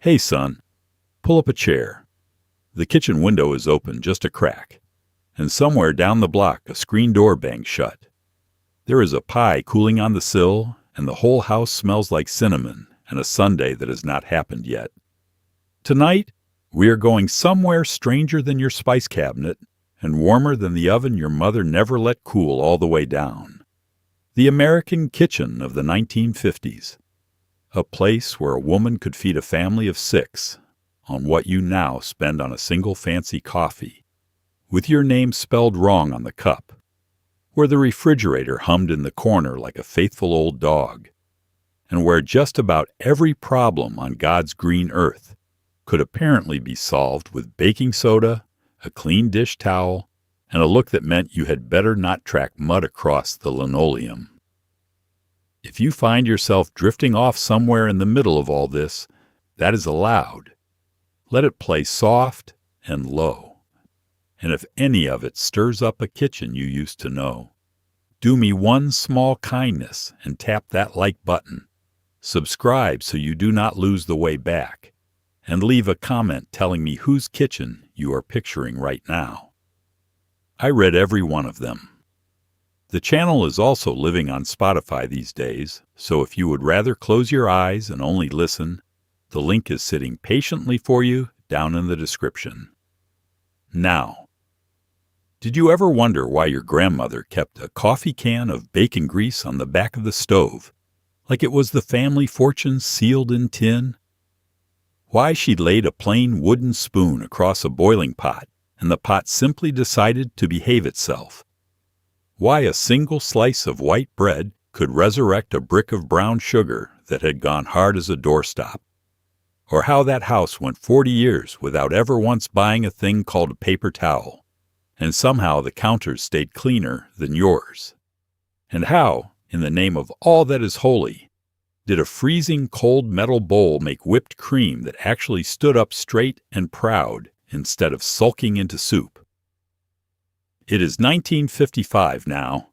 Hey, son, pull up a chair. The kitchen window is open just a crack, and somewhere down the block a screen door bangs shut. There is a pie cooling on the sill, and the whole house smells like cinnamon and a sundae that has not happened yet. Tonight, we are going somewhere stranger than your spice cabinet and warmer than the oven your mother never let cool all the way down. The American kitchen of the 1950s. A place where a woman could feed a family of 6 on what you now spend on a single fancy coffee, with your name spelled wrong on the cup, where the refrigerator hummed in the corner like a faithful old dog, and where just about every problem on God's green earth could apparently be solved with baking soda, a clean dish towel, and a look that meant you had better not track mud across the linoleum. If you find yourself drifting off somewhere in the middle of all this, that is allowed. Let it play soft and low. And if any of it stirs up a kitchen you used to know, do me one small kindness and tap that like button. Subscribe so you do not lose the way back, and leave a comment telling me whose kitchen you are picturing right now. I read every one of them. The channel is also living on Spotify these days, so if you would rather close your eyes and only listen, the link is sitting patiently for you down in the description. Now, did you ever wonder why your grandmother kept a coffee can of bacon grease on the back of the stove, like it was the family fortune sealed in tin? Why she laid a plain wooden spoon across a boiling pot and the pot simply decided to behave itself? Why a single slice of white bread could resurrect a brick of brown sugar that had gone hard as a doorstop? Or how that house went 40 years without ever once buying a thing called a paper towel, and somehow the counters stayed cleaner than yours? And how, in the name of all that is holy, did a freezing cold metal bowl make whipped cream that actually stood up straight and proud instead of sulking into soup? It is 1955 now.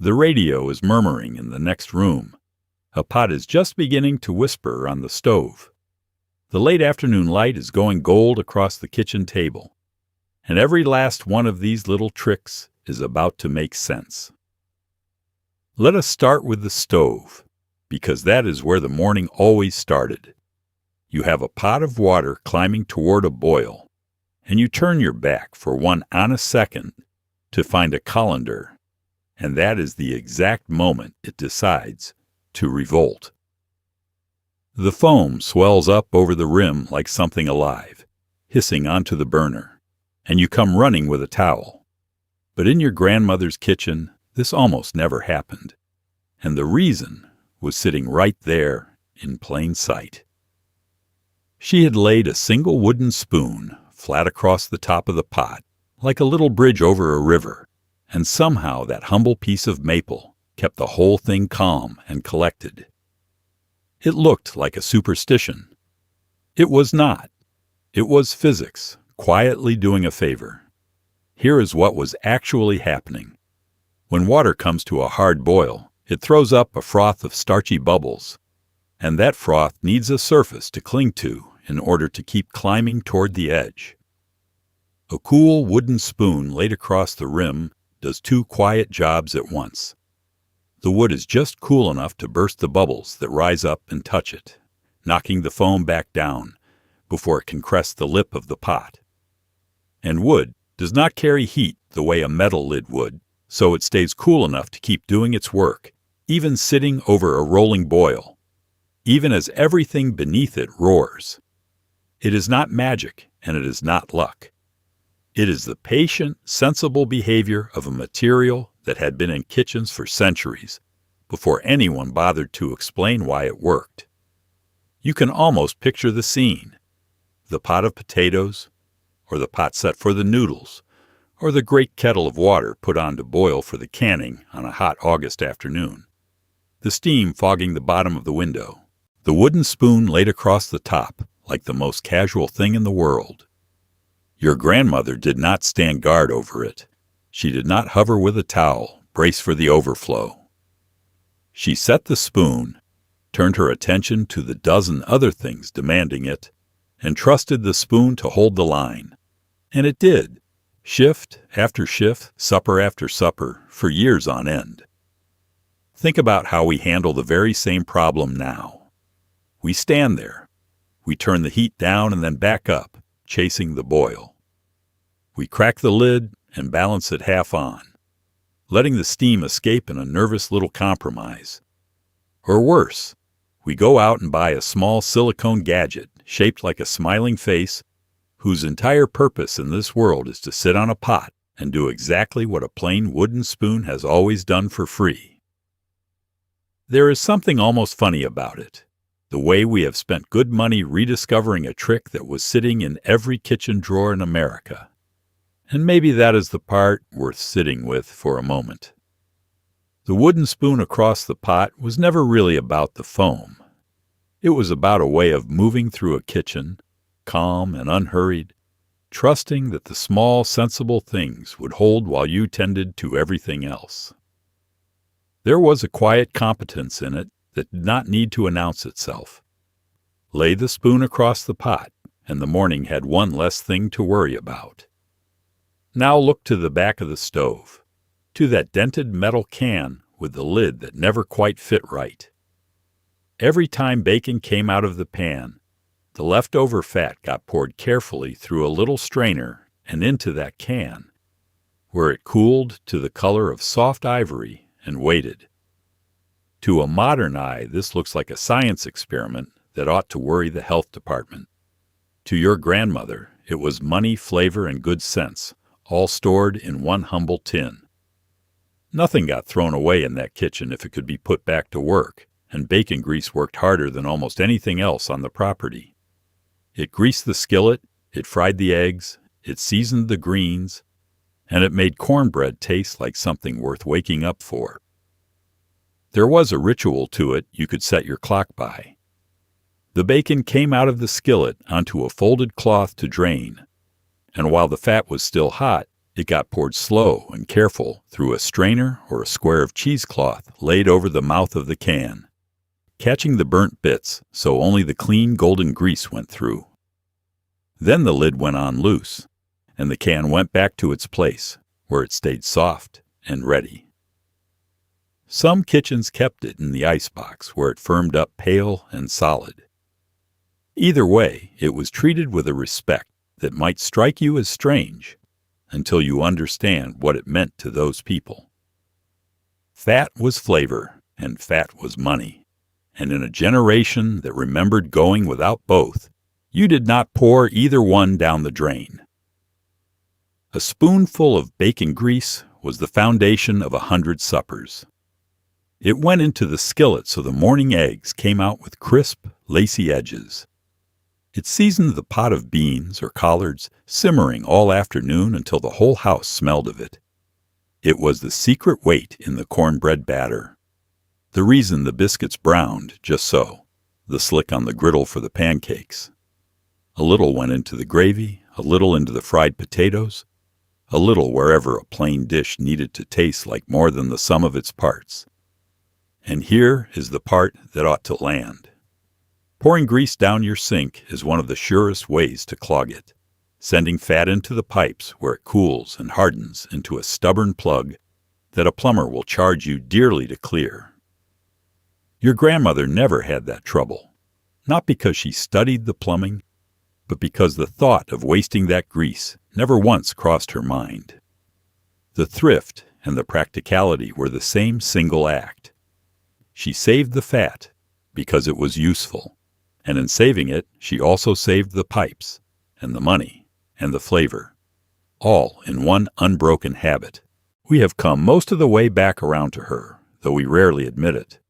The radio is murmuring in the next room. A pot is just beginning to whisper on the stove. The late afternoon light is going gold across the kitchen table, and every last one of these little tricks is about to make sense. Let us start with the stove, because that is where the morning always started. You have a pot of water climbing toward a boil, and you turn your back for one honest second to find a colander, and that is the exact moment it decides to revolt. The foam swells up over the rim like something alive, hissing onto the burner, and you come running with a towel. But in your grandmother's kitchen, this almost never happened, and the reason was sitting right there in plain sight. She had laid a single wooden spoon flat across the top of the pot, like a little bridge over a river, and somehow that humble piece of maple kept the whole thing calm and collected. It looked like a superstition. It was not. It was physics, quietly doing a favor. Here is what was actually happening. When water comes to a hard boil, it throws up a froth of starchy bubbles, and that froth needs a surface to cling to in order to keep climbing toward the edge. A cool wooden spoon laid across the rim does 2 quiet jobs at once. The wood is just cool enough to burst the bubbles that rise up and touch it, knocking the foam back down before it can crest the lip of the pot. And wood does not carry heat the way a metal lid would, so it stays cool enough to keep doing its work, even sitting over a rolling boil, even as everything beneath it roars. It is not magic, and it is not luck. It is the patient, sensible behavior of a material that had been in kitchens for centuries, before anyone bothered to explain why it worked. You can almost picture the scene: the pot of potatoes, or the pot set for the noodles, or the great kettle of water put on to boil for the canning on a hot August afternoon, the steam fogging the bottom of the window, the wooden spoon laid across the top like the most casual thing in the world. Your grandmother did not stand guard over it. She did not hover with a towel, brace for the overflow. She set the spoon, turned her attention to the dozen other things demanding it, and trusted the spoon to hold the line. And it did, shift after shift, supper after supper, for years on end. Think about how we handle the very same problem now. We stand there. We turn the heat down and then back up, chasing the boil. We crack the lid and balance it half on, letting the steam escape in a nervous little compromise. Or worse, we go out and buy a small silicone gadget shaped like a smiling face, whose entire purpose in this world is to sit on a pot and do exactly what a plain wooden spoon has always done for free. There is something almost funny about it, the way we have spent good money rediscovering a trick that was sitting in every kitchen drawer in America. And maybe that is the part worth sitting with for a moment. The wooden spoon across the pot was never really about the foam. It was about a way of moving through a kitchen, calm and unhurried, trusting that the small, sensible things would hold while you tended to everything else. There was a quiet competence in it that did not need to announce itself. Lay the spoon across the pot, and the morning had one less thing to worry about. Now look to the back of the stove, to that dented metal can with the lid that never quite fit right. Every time bacon came out of the pan, the leftover fat got poured carefully through a little strainer and into that can, where it cooled to the color of soft ivory and waited. To a modern eye, this looks like a science experiment that ought to worry the health department. To your grandmother, it was money, flavor, and good sense, all stored in one humble tin. Nothing got thrown away in that kitchen if it could be put back to work, and bacon grease worked harder than almost anything else on the property. It greased the skillet, it fried the eggs, it seasoned the greens, and it made cornbread taste like something worth waking up for. There was a ritual to it you could set your clock by. The bacon came out of the skillet onto a folded cloth to drain, and while the fat was still hot, it got poured slow and careful through a strainer or a square of cheesecloth laid over the mouth of the can, catching the burnt bits so only the clean golden grease went through. Then the lid went on loose, and the can went back to its place, where it stayed soft and ready. Some kitchens kept it in the icebox, where it firmed up pale and solid. Either way, it was treated with a respect that might strike you as strange until you understand what it meant to those people. Fat was flavor, and fat was money. And in a generation that remembered going without both, you did not pour either one down the drain. A spoonful of bacon grease was the foundation of 100 suppers. It went into the skillet so the morning eggs came out with crisp, lacy edges. It seasoned the pot of beans or collards, simmering all afternoon until the whole house smelled of it. It was the secret weight in the cornbread batter. The reason the biscuits browned just so, the slick on the griddle for the pancakes. A little went into the gravy, a little into the fried potatoes, a little wherever a plain dish needed to taste like more than the sum of its parts. And here is the part that ought to land. Pouring grease down your sink is one of the surest ways to clog it, sending fat into the pipes where it cools and hardens into a stubborn plug that a plumber will charge you dearly to clear. Your grandmother never had that trouble, not because she studied the plumbing, but because the thought of wasting that grease never once crossed her mind. The thrift and the practicality were the same single act. She saved the fat because it was useful, and in saving it, she also saved the pipes, and the money, and the flavor, all in one unbroken habit. We have come most of the way back around to her, though we rarely admit it.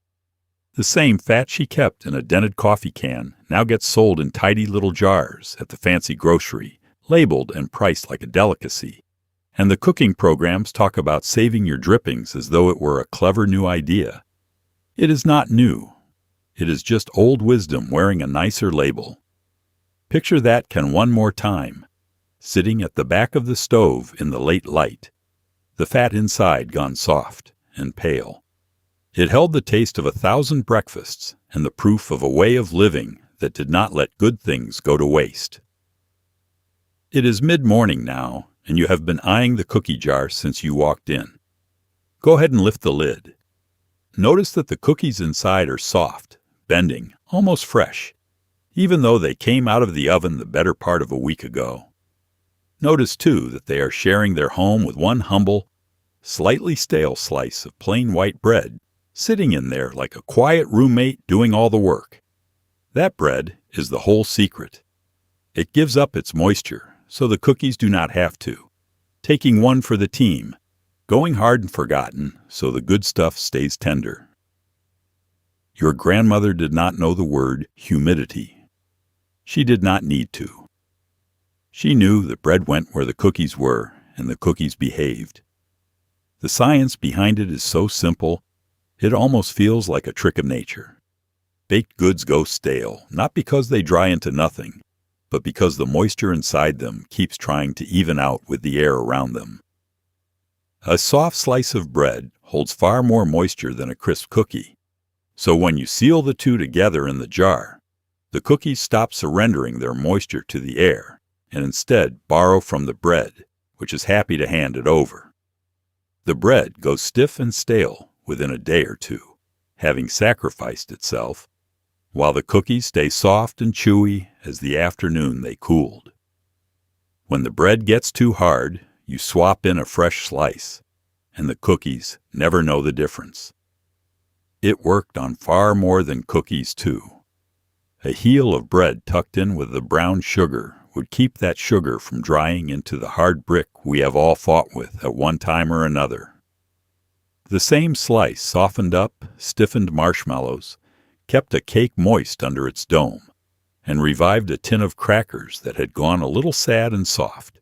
The same fat she kept in a dented coffee can now gets sold in tidy little jars at the fancy grocery, labeled and priced like a delicacy. And the cooking programs talk about saving your drippings as though it were a clever new idea. It is not new. It is just old wisdom wearing a nicer label. Picture that can one more time, sitting at the back of the stove in the late light, the fat inside gone soft and pale. It held the taste of 1,000 breakfasts and the proof of a way of living that did not let good things go to waste. It is mid-morning now, and you have been eyeing the cookie jar since you walked in. Go ahead and lift the lid. Notice that the cookies inside are soft, bending, almost fresh, even though they came out of the oven the better part of a week ago. Notice, too, that they are sharing their home with one humble, slightly stale slice of plain white bread, sitting in there like a quiet roommate doing all the work. That bread is the whole secret. It gives up its moisture, so the cookies do not have to, taking one for the team, going hard and forgotten, so the good stuff stays tender. Your grandmother did not know the word humidity. She did not need to. She knew that bread went where the cookies were, and the cookies behaved. The science behind it is so simple, it almost feels like a trick of nature. Baked goods go stale, not because they dry into nothing, but because the moisture inside them keeps trying to even out with the air around them. A soft slice of bread holds far more moisture than a crisp cookie, so when you seal the two together in the jar, the cookies stop surrendering their moisture to the air and instead borrow from the bread, which is happy to hand it over. The bread goes stiff and stale within a day or two, having sacrificed itself, while the cookies stay soft and chewy as the afternoon they cooled. When the bread gets too hard, you swap in a fresh slice, and the cookies never know the difference. It worked on far more than cookies, too. A heel of bread tucked in with the brown sugar would keep that sugar from drying into the hard brick we have all fought with at one time or another. The same slice softened up, stiffened marshmallows, kept a cake moist under its dome, and revived a tin of crackers that had gone a little sad and soft.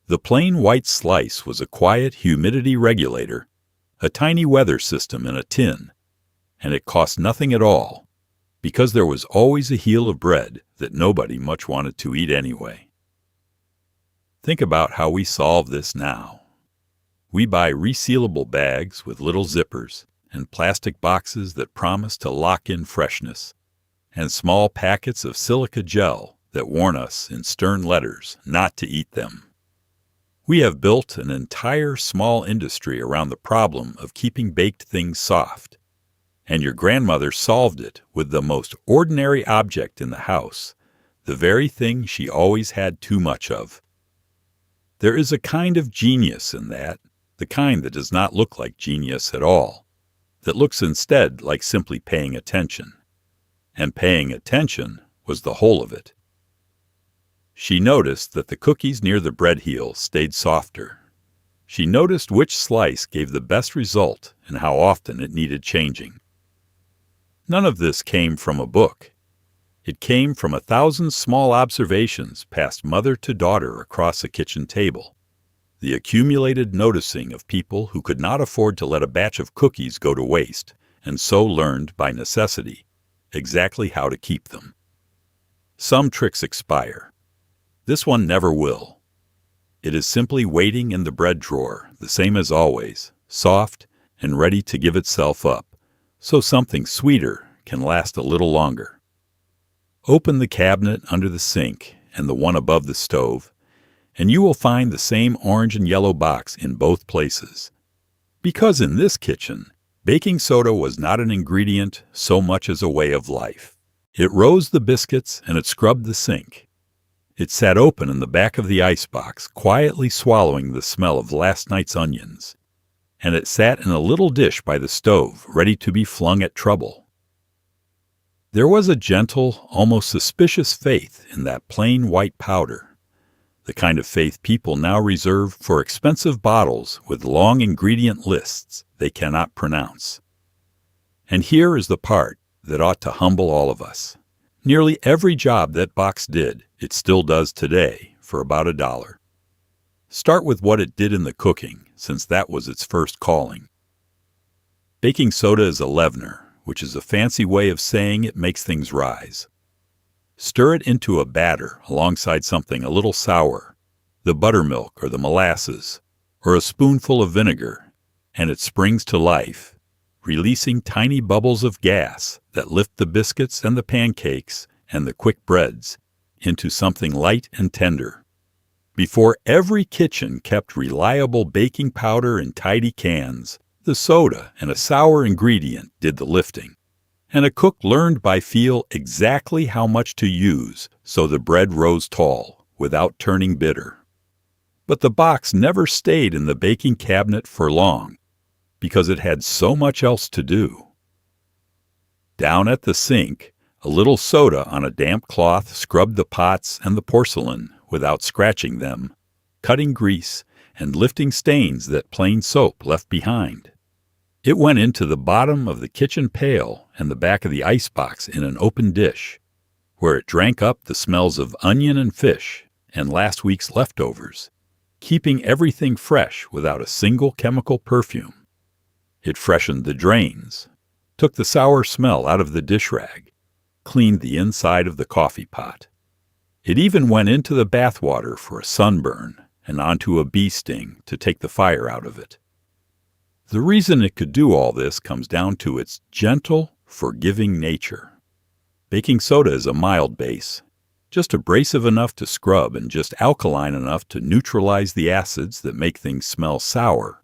The plain white slice was a quiet humidity regulator, a tiny weather system in a tin, and it cost nothing at all, because there was always a heel of bread that nobody much wanted to eat anyway. Think about how we solve this now. We buy resealable bags with little zippers and plastic boxes that promise to lock in freshness, and small packets of silica gel that warn us in stern letters not to eat them. We have built an entire small industry around the problem of keeping baked things soft, and your grandmother solved it with the most ordinary object in the house, the very thing she always had too much of. There is a kind of genius in that, the kind that does not look like genius at all, that looks instead like simply paying attention. And paying attention was the whole of it. She noticed that the cookies near the bread heel stayed softer. She noticed which slice gave the best result and how often it needed changing. None of this came from a book. It came from 1,000 small observations passed mother to daughter across a kitchen table, the accumulated noticing of people who could not afford to let a batch of cookies go to waste, and so learned by necessity exactly how to keep them. Some tricks expire. This one never will. It is simply waiting in the bread drawer, the same as always, soft and ready to give itself up, so something sweeter can last a little longer. Open the cabinet under the sink and the one above the stove, and you will find the same orange and yellow box in both places. Because in this kitchen, baking soda was not an ingredient so much as a way of life. It rose the biscuits and it scrubbed the sink. It sat open in the back of the icebox, quietly swallowing the smell of last night's onions. And it sat in a little dish by the stove, ready to be flung at trouble. There was a gentle, almost suspicious faith in that plain white powder, the kind of faith people now reserve for expensive bottles with long ingredient lists they cannot pronounce. And here is the part that ought to humble all of us. Nearly every job that box did, it still does today for about $1. Start with what it did in the cooking, since that was its first calling. Baking soda is a leavener, which is a fancy way of saying it makes things rise. Stir it into a batter alongside something a little sour, the buttermilk or the molasses, or a spoonful of vinegar, and it springs to life, releasing tiny bubbles of gas that lift the biscuits and the pancakes and the quick breads into something light and tender. Before every kitchen kept reliable baking powder in tidy cans, the soda and a sour ingredient did the lifting. And a cook learned by feel exactly how much to use so the bread rose tall without turning bitter. But the box never stayed in the baking cabinet for long because it had so much else to do. Down at the sink, a little soda on a damp cloth scrubbed the pots and the porcelain without scratching them, cutting grease and lifting stains that plain soap left behind. It went into the bottom of the kitchen pail and the back of the icebox in an open dish, where it drank up the smells of onion and fish and last week's leftovers, keeping everything fresh without a single chemical perfume. It freshened the drains, took the sour smell out of the dish rag, cleaned the inside of the coffee pot. It even went into the bathwater for a sunburn and onto a bee sting to take the fire out of it. The reason it could do all this comes down to its gentle, forgiving nature. Baking soda is a mild base, just abrasive enough to scrub and just alkaline enough to neutralize the acids that make things smell sour,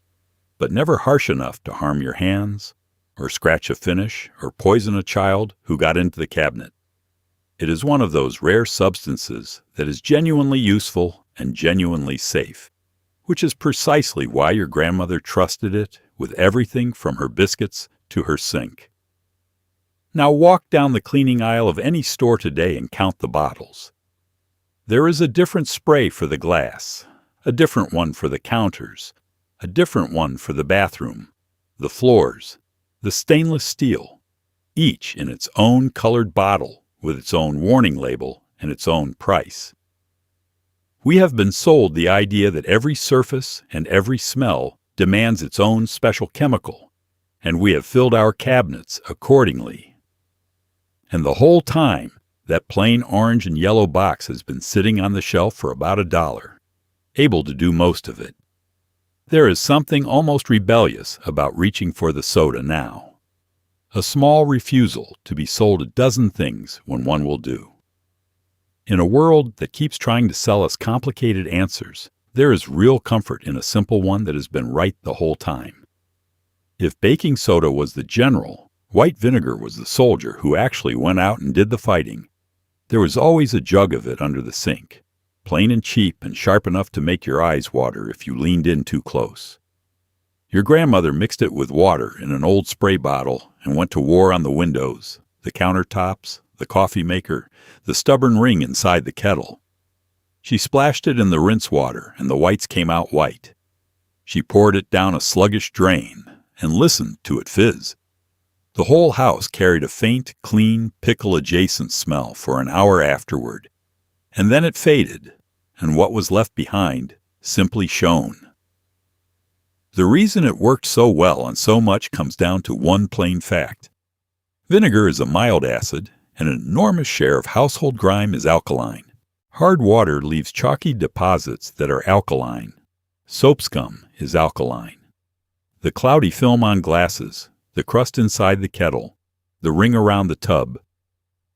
but never harsh enough to harm your hands, or scratch a finish, or poison a child who got into the cabinet. It is one of those rare substances that is genuinely useful and genuinely safe, which is precisely why your grandmother trusted it with everything from her biscuits to her sink. Now walk down the cleaning aisle of any store today and count the bottles. There is a different spray for the glass, a different one for the counters, a different one for the bathroom, the floors, the stainless steel, each in its own colored bottle with its own warning label and its own price. We have been sold the idea that every surface and every smell demands its own special chemical, and we have filled our cabinets accordingly. And the whole time, that plain orange and yellow box has been sitting on the shelf for about $1, able to do most of it. There is something almost rebellious about reaching for the soda now. A small refusal to be sold a dozen things when one will do. In a world that keeps trying to sell us complicated answers, there is real comfort in a simple one that has been right the whole time. If baking soda was the general, white vinegar was the soldier who actually went out and did the fighting. There was always a jug of it under the sink, plain and cheap and sharp enough to make your eyes water if you leaned in too close. Your grandmother mixed it with water in an old spray bottle and went to war on the windows, the countertops, the coffee maker, the stubborn ring inside the kettle. She splashed it in the rinse water, and the whites came out white. She poured it down a sluggish drain and listened to it fizz. The whole house carried a faint, clean, pickle-adjacent smell for an hour afterward, and then it faded, and what was left behind simply shone. The reason it worked so well on so much comes down to one plain fact. Vinegar is a mild acid, and an enormous share of household grime is alkaline. Hard water leaves chalky deposits that are alkaline. Soap scum is alkaline. The cloudy film on glasses, the crust inside the kettle, the ring around the tub,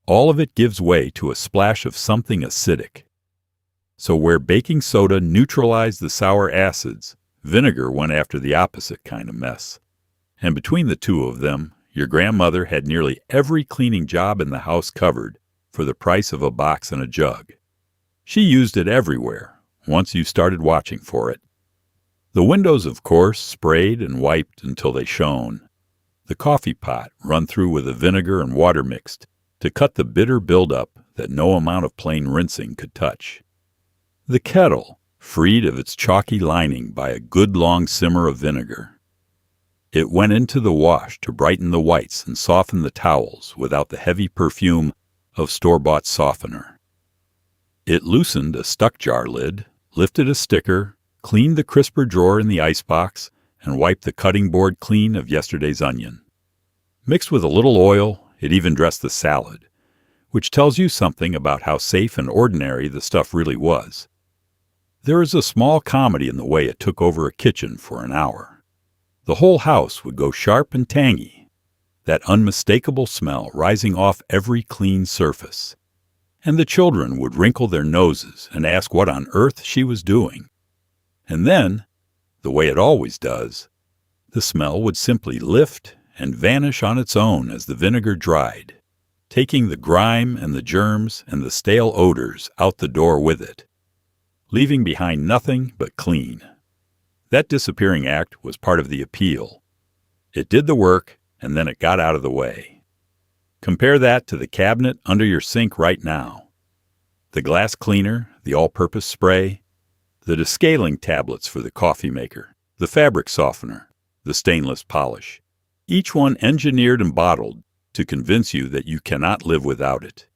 all of it gives way to a splash of something acidic. So where baking soda neutralized the sour acids, vinegar went after the opposite kind of mess. And between the two of them, your grandmother had nearly every cleaning job in the house covered for the price of a box and a jug. She used it everywhere, once you started watching for it. The windows, of course, sprayed and wiped until they shone. The coffee pot run through with the vinegar and water mixed to cut the bitter buildup that no amount of plain rinsing could touch. The kettle freed of its chalky lining by a good long simmer of vinegar. It went into the wash to brighten the whites and soften the towels without the heavy perfume of store-bought softener. It loosened a stuck jar lid, lifted a sticker, cleaned the crisper drawer in the icebox, and wiped the cutting board clean of yesterday's onion. Mixed with a little oil, it even dressed the salad, which tells you something about how safe and ordinary the stuff really was. There is a small comedy in the way it took over a kitchen for an hour. The whole house would go sharp and tangy, that unmistakable smell rising off every clean surface. And the children would wrinkle their noses and ask what on earth she was doing. And then, the way it always does, the smell would simply lift and vanish on its own as the vinegar dried, taking the grime and the germs and the stale odors out the door with it, leaving behind nothing but clean. That disappearing act was part of the appeal. It did the work, and then it got out of the way. Compare that to the cabinet under your sink right now. The glass cleaner, the all-purpose spray, the descaling tablets for the coffee maker, the fabric softener, the stainless polish, each one engineered and bottled to convince you that you cannot live without it.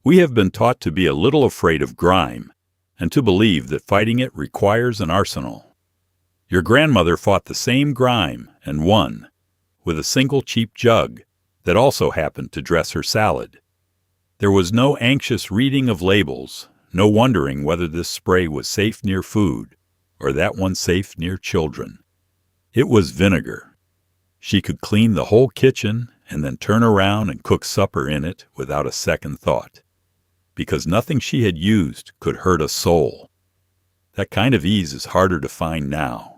We have been taught to be a little afraid of grime and to believe that fighting it requires an arsenal. Your grandmother fought the same grime and won, with a single cheap jug that also happened to dress her salad. There was no anxious reading of labels, no wondering whether this spray was safe near food or that one safe near children. It was vinegar. She could clean the whole kitchen and then turn around and cook supper in it without a second thought, because nothing she had used could hurt a soul. That kind of ease is harder to find now,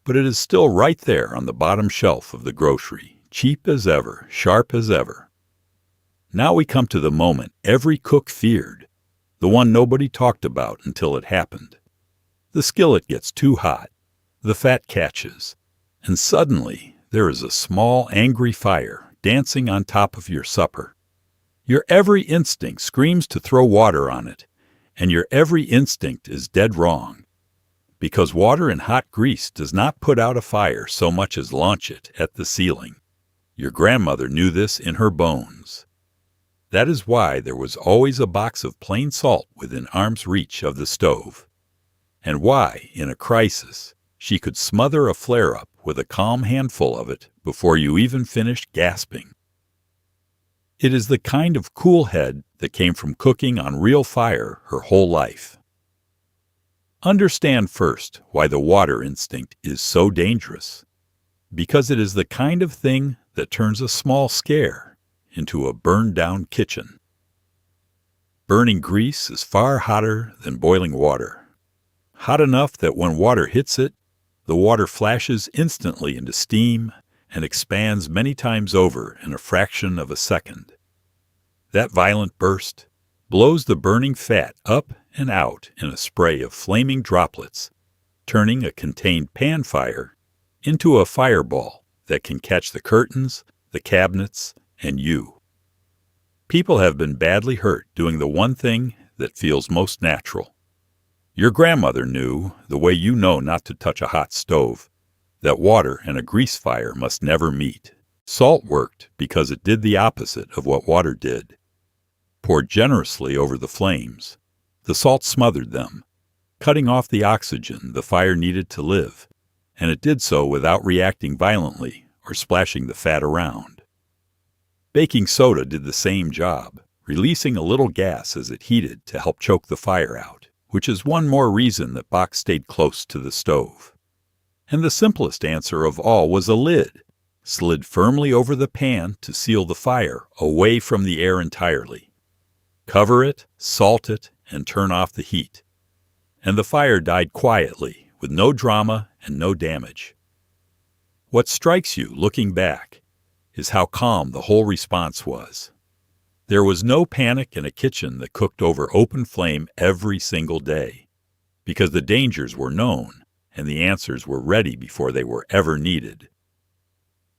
but it is still right there on the bottom shelf of the grocery, cheap as ever, sharp as ever. Now we come to the moment every cook feared, the one nobody talked about until it happened. The skillet gets too hot, the fat catches, and suddenly there is a small, angry fire dancing on top of your supper. Your every instinct screams to throw water on it, and your every instinct is dead wrong, because water in hot grease does not put out a fire so much as launch it at the ceiling. Your grandmother knew this in her bones. That is why there was always a box of plain salt within arm's reach of the stove, and why, in a crisis, she could smother a flare-up with a calm handful of it before you even finished gasping. It is the kind of cool head that came from cooking on real fire her whole life. Understand first why the water instinct is so dangerous. Because it is the kind of thing that turns a small scare into a burned-down kitchen. Burning grease is far hotter than boiling water. Hot enough that when water hits it, the water flashes instantly into steam and expands many times over in a fraction of a second. That violent burst blows the burning fat up and out in a spray of flaming droplets, turning a contained pan fire into a fireball that can catch the curtains, the cabinets, and you. People have been badly hurt doing the one thing that feels most natural. Your grandmother knew, the way you know not to touch a hot stove, that water and a grease fire must never meet. Salt worked because it did the opposite of what water did. Poured generously over the flames, the salt smothered them, cutting off the oxygen the fire needed to live, and it did so without reacting violently or splashing the fat around. Baking soda did the same job, releasing a little gas as it heated to help choke the fire out, which is one more reason that Box stayed close to the stove. And the simplest answer of all was a lid, slid firmly over the pan to seal the fire away from the air entirely. Cover it, salt it, and turn off the heat. And the fire died quietly, with no drama and no damage. What strikes you, looking back, is how calm the whole response was. There was no panic in a kitchen that cooked over open flame every single day, because the dangers were known and the answers were ready before they were ever needed.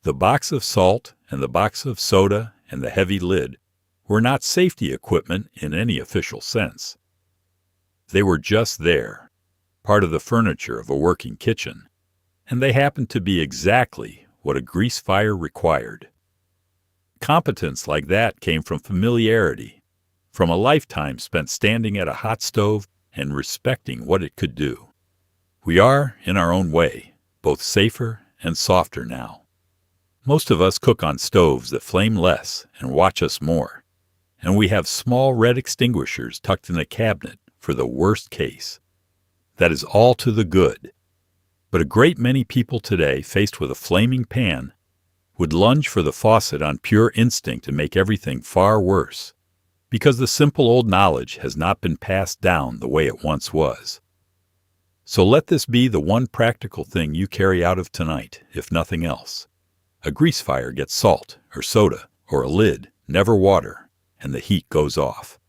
The box of salt and the box of soda and the heavy lid were not safety equipment in any official sense. They were just there, part of the furniture of a working kitchen, and they happened to be exactly what a grease fire required. Competence like that came from familiarity, from a lifetime spent standing at a hot stove and respecting what it could do. We are, in our own way, both safer and softer now. Most of us cook on stoves that flame less and watch us more, and we have small red extinguishers tucked in a cabinet for the worst case. That is all to the good. But a great many people today, faced with a flaming pan, would lunge for the faucet on pure instinct and make everything far worse, because the simple old knowledge has not been passed down the way it once was. So let this be the one practical thing you carry out of tonight, if nothing else. A grease fire gets salt or soda or a lid, never water, and the heat goes off.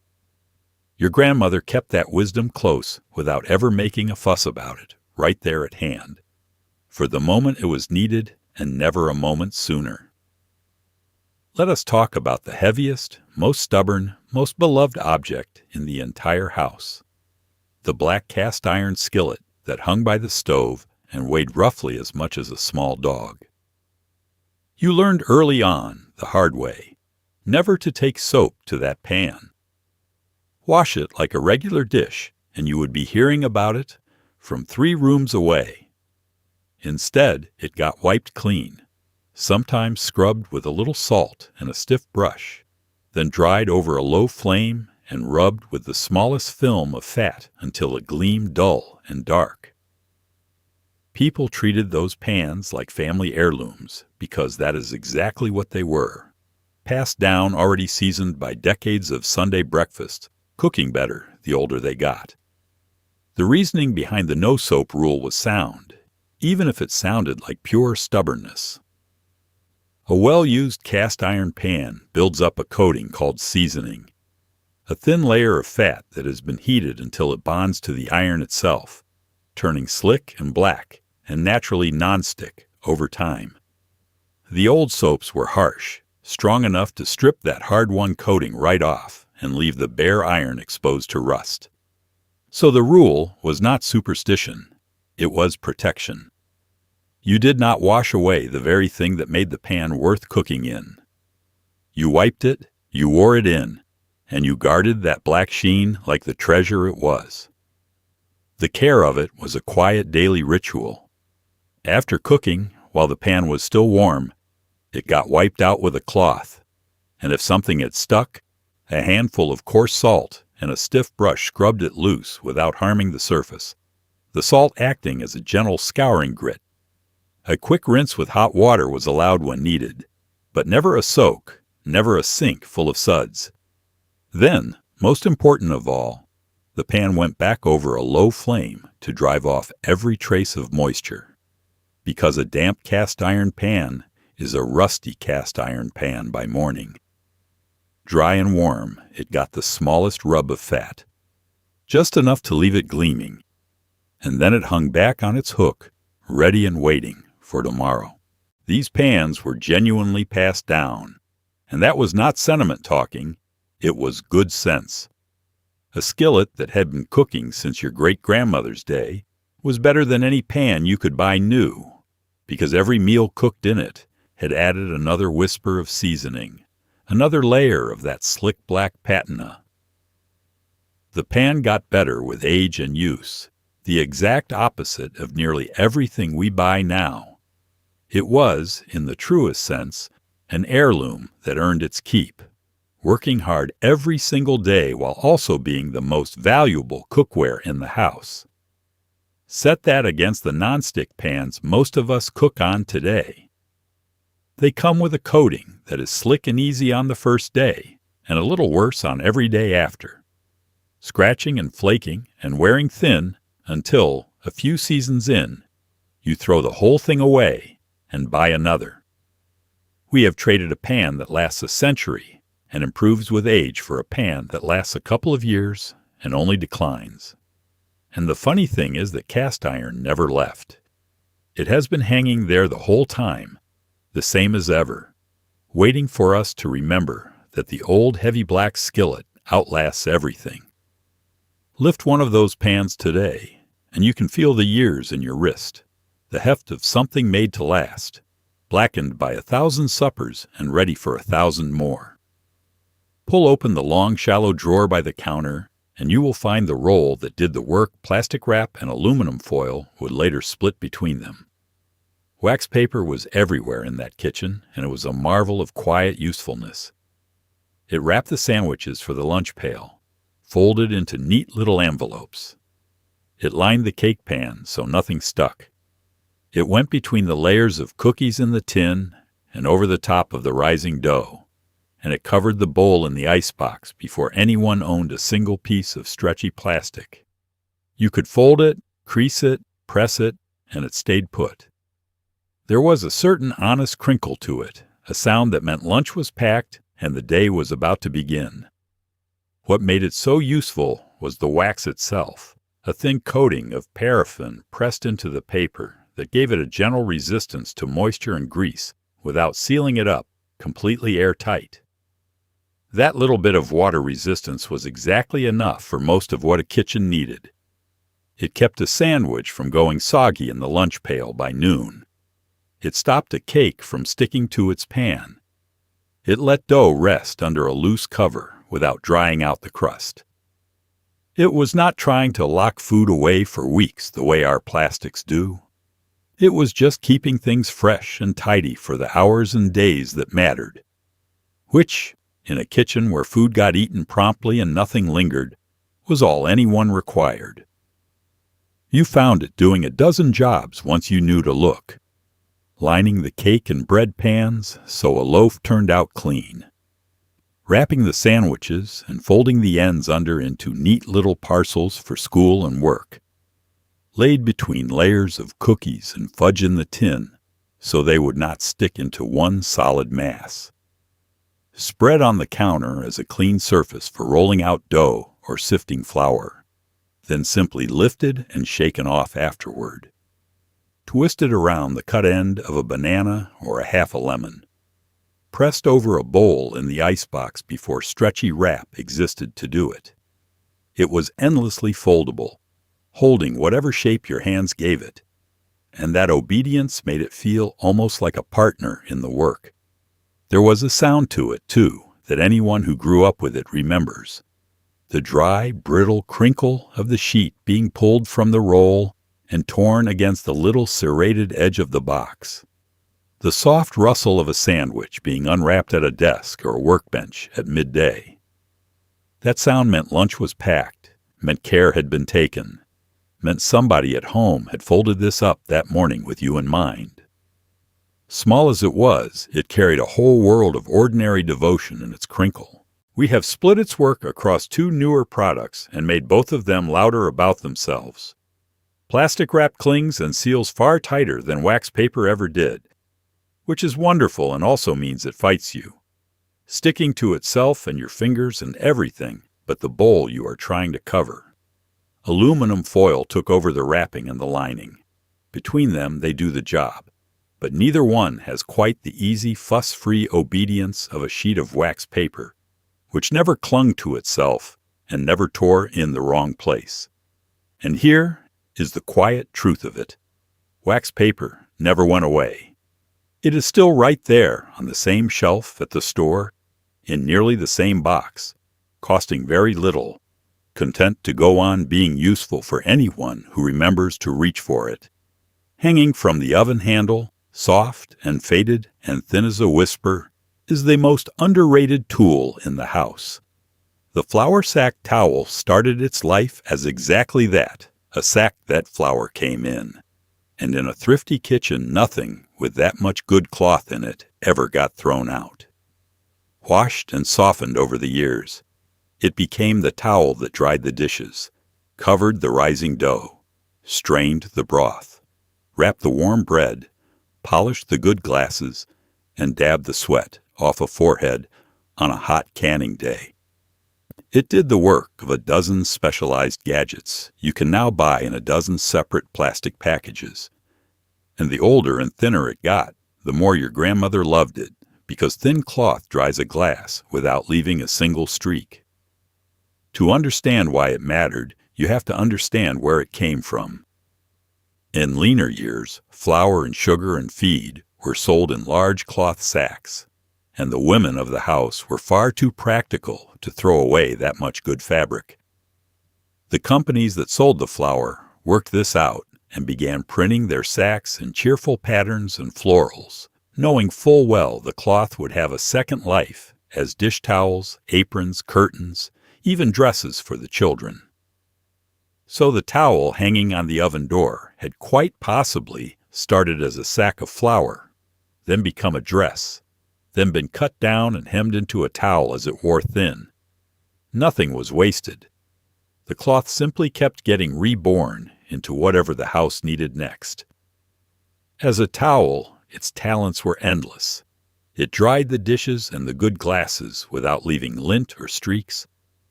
Your grandmother kept that wisdom close without ever making a fuss about it, right there at hand. For the moment it was needed, and never a moment sooner. Let us talk about the heaviest, most stubborn, most beloved object in the entire house. The black cast iron skillet that hung by the stove and weighed roughly as much as a small dog. You learned early on, the hard way, never to take soap to that pan. Wash it like a regular dish, and you would be hearing about it from 3 rooms away. Instead, it got wiped clean, sometimes scrubbed with a little salt and a stiff brush, then dried over a low flame and rubbed with the smallest film of fat until it gleamed dull and dark. People treated those pans like family heirlooms because that is exactly what they were, passed down already seasoned by decades of Sunday breakfast, cooking better the older they got. The reasoning behind the no-soap rule was sound, even if it sounded like pure stubbornness. A well-used cast iron pan builds up a coating called seasoning, a thin layer of fat that has been heated until it bonds to the iron itself, turning slick and black and naturally nonstick over time. The old soaps were harsh, strong enough to strip that hard-won coating right off and leave the bare iron exposed to rust. So the rule was not superstition, it was protection. You did not wash away the very thing that made the pan worth cooking in. You wiped it, you wore it in, and you guarded that black sheen like the treasure it was. The care of it was a quiet daily ritual. After cooking, while the pan was still warm, it got wiped out with a cloth, and if something had stuck, a handful of coarse salt and a stiff brush scrubbed it loose without harming the surface, the salt acting as a gentle scouring grit. A quick rinse with hot water was allowed when needed, but never a soak, never a sink full of suds. Then, most important of all, the pan went back over a low flame to drive off every trace of moisture. Because a damp cast iron pan is a rusty cast iron pan by morning. Dry and warm, it got the smallest rub of fat, just enough to leave it gleaming, and then it hung back on its hook, ready and waiting for tomorrow. These pans were genuinely passed down, and that was not sentiment talking, it was good sense. A skillet that had been cooking since your great-grandmother's day was better than any pan you could buy new, because every meal cooked in it had added another whisper of seasoning, another layer of that slick black patina. The pan got better with age and use, the exact opposite of nearly everything we buy now. It was, in the truest sense, an heirloom that earned its keep, working hard every single day while also being the most valuable cookware in the house. Set that against the nonstick pans most of us cook on today. They come with a coating that is slick and easy on the first day, and a little worse on every day after, scratching and flaking and wearing thin until, a few seasons in, you throw the whole thing away and buy another. We have traded a pan that lasts a century and improves with age for a pan that lasts a couple of years and only declines. And the funny thing is that cast iron never left. It has been hanging there the whole time, the same as ever, waiting for us to remember that the old heavy black skillet outlasts everything. Lift one of those pans today, and you can feel the years in your wrist, the heft of something made to last, blackened by 1,000 suppers and ready for 1,000 more. Pull open the long, shallow drawer by the counter, and you will find the roll that did the work plastic wrap and aluminum foil would later split between them. Wax paper was everywhere in that kitchen, and it was a marvel of quiet usefulness. It wrapped the sandwiches for the lunch pail, folded into neat little envelopes. It lined the cake pan so nothing stuck. It went between the layers of cookies in the tin and over the top of the rising dough, and it covered the bowl in the icebox before anyone owned a single piece of stretchy plastic. You could fold it, crease it, press it, and it stayed put. There was a certain honest crinkle to it, a sound that meant lunch was packed and the day was about to begin. What made it so useful was the wax itself, a thin coating of paraffin pressed into the paper that gave it a gentle resistance to moisture and grease without sealing it up completely airtight. That little bit of water resistance was exactly enough for most of what a kitchen needed. It kept a sandwich from going soggy in the lunch pail by noon. It stopped a cake from sticking to its pan. It let dough rest under a loose cover without drying out the crust. It was not trying to lock food away for weeks the way our plastics do. It was just keeping things fresh and tidy for the hours and days that mattered, which, in a kitchen where food got eaten promptly and nothing lingered, was all anyone required. You found it doing a dozen jobs once you knew to look. Lining the cake and bread pans so a loaf turned out clean. Wrapping the sandwiches and folding the ends under into neat little parcels for school and work. Laid between layers of cookies and fudge in the tin so they would not stick into one solid mass. Spread on the counter as a clean surface for rolling out dough or sifting flour, then simply lifted and shaken off afterward. Twisted around the cut end of a banana or a half a lemon. Pressed over a bowl in the icebox before stretchy wrap existed to do it. It was endlessly foldable, holding whatever shape your hands gave it, and that obedience made it feel almost like a partner in the work. There was a sound to it, too, that anyone who grew up with it remembers. The dry, brittle crinkle of the sheet being pulled from the roll and torn against the little serrated edge of the box. The soft rustle of a sandwich being unwrapped at a desk or a workbench at midday. That sound meant lunch was packed, meant care had been taken, meant somebody at home had folded this up that morning with you in mind. Small as it was, it carried a whole world of ordinary devotion in its crinkle. We have split its work across two newer products and made both of them louder about themselves. Plastic wrap clings and seals far tighter than wax paper ever did, which is wonderful and also means it fights you, sticking to itself and your fingers and everything but the bowl you are trying to cover. Aluminum foil took over the wrapping and the lining. Between them, they do the job, but neither one has quite the easy, fuss-free obedience of a sheet of wax paper, which never clung to itself and never tore in the wrong place. And here is the quiet truth of it. Wax paper never went away. It is still right there on the same shelf at the store, in nearly the same box, costing very little, content to go on being useful for anyone who remembers to reach for it. Hanging from the oven handle, soft and faded and thin as a whisper, is the most underrated tool in the house. The flour sack towel started its life as exactly that, a sack that flour came in. And in a thrifty kitchen, nothing with that much good cloth in it ever got thrown out. Washed and softened over the years, it became the towel that dried the dishes, covered the rising dough, strained the broth, wrapped the warm bread, polished the good glasses, and dabbed the sweat off a forehead on a hot canning day. It did the work of a dozen specialized gadgets you can now buy in a dozen separate plastic packages. And the older and thinner it got, the more your grandmother loved it, because thin cloth dries a glass without leaving a single streak. To understand why it mattered, you have to understand where it came from. In leaner years, flour and sugar and feed were sold in large cloth sacks, and the women of the house were far too practical to throw away that much good fabric. The companies that sold the flour worked this out and began printing their sacks in cheerful patterns and florals, knowing full well the cloth would have a second life as dish towels, aprons, curtains, even dresses for the children. So the towel hanging on the oven door had quite possibly started as a sack of flour, then become a dress, then been cut down and hemmed into a towel as it wore thin. Nothing was wasted. The cloth simply kept getting reborn into whatever the house needed next. As a towel, its talents were endless. It dried the dishes and the good glasses without leaving lint or streaks,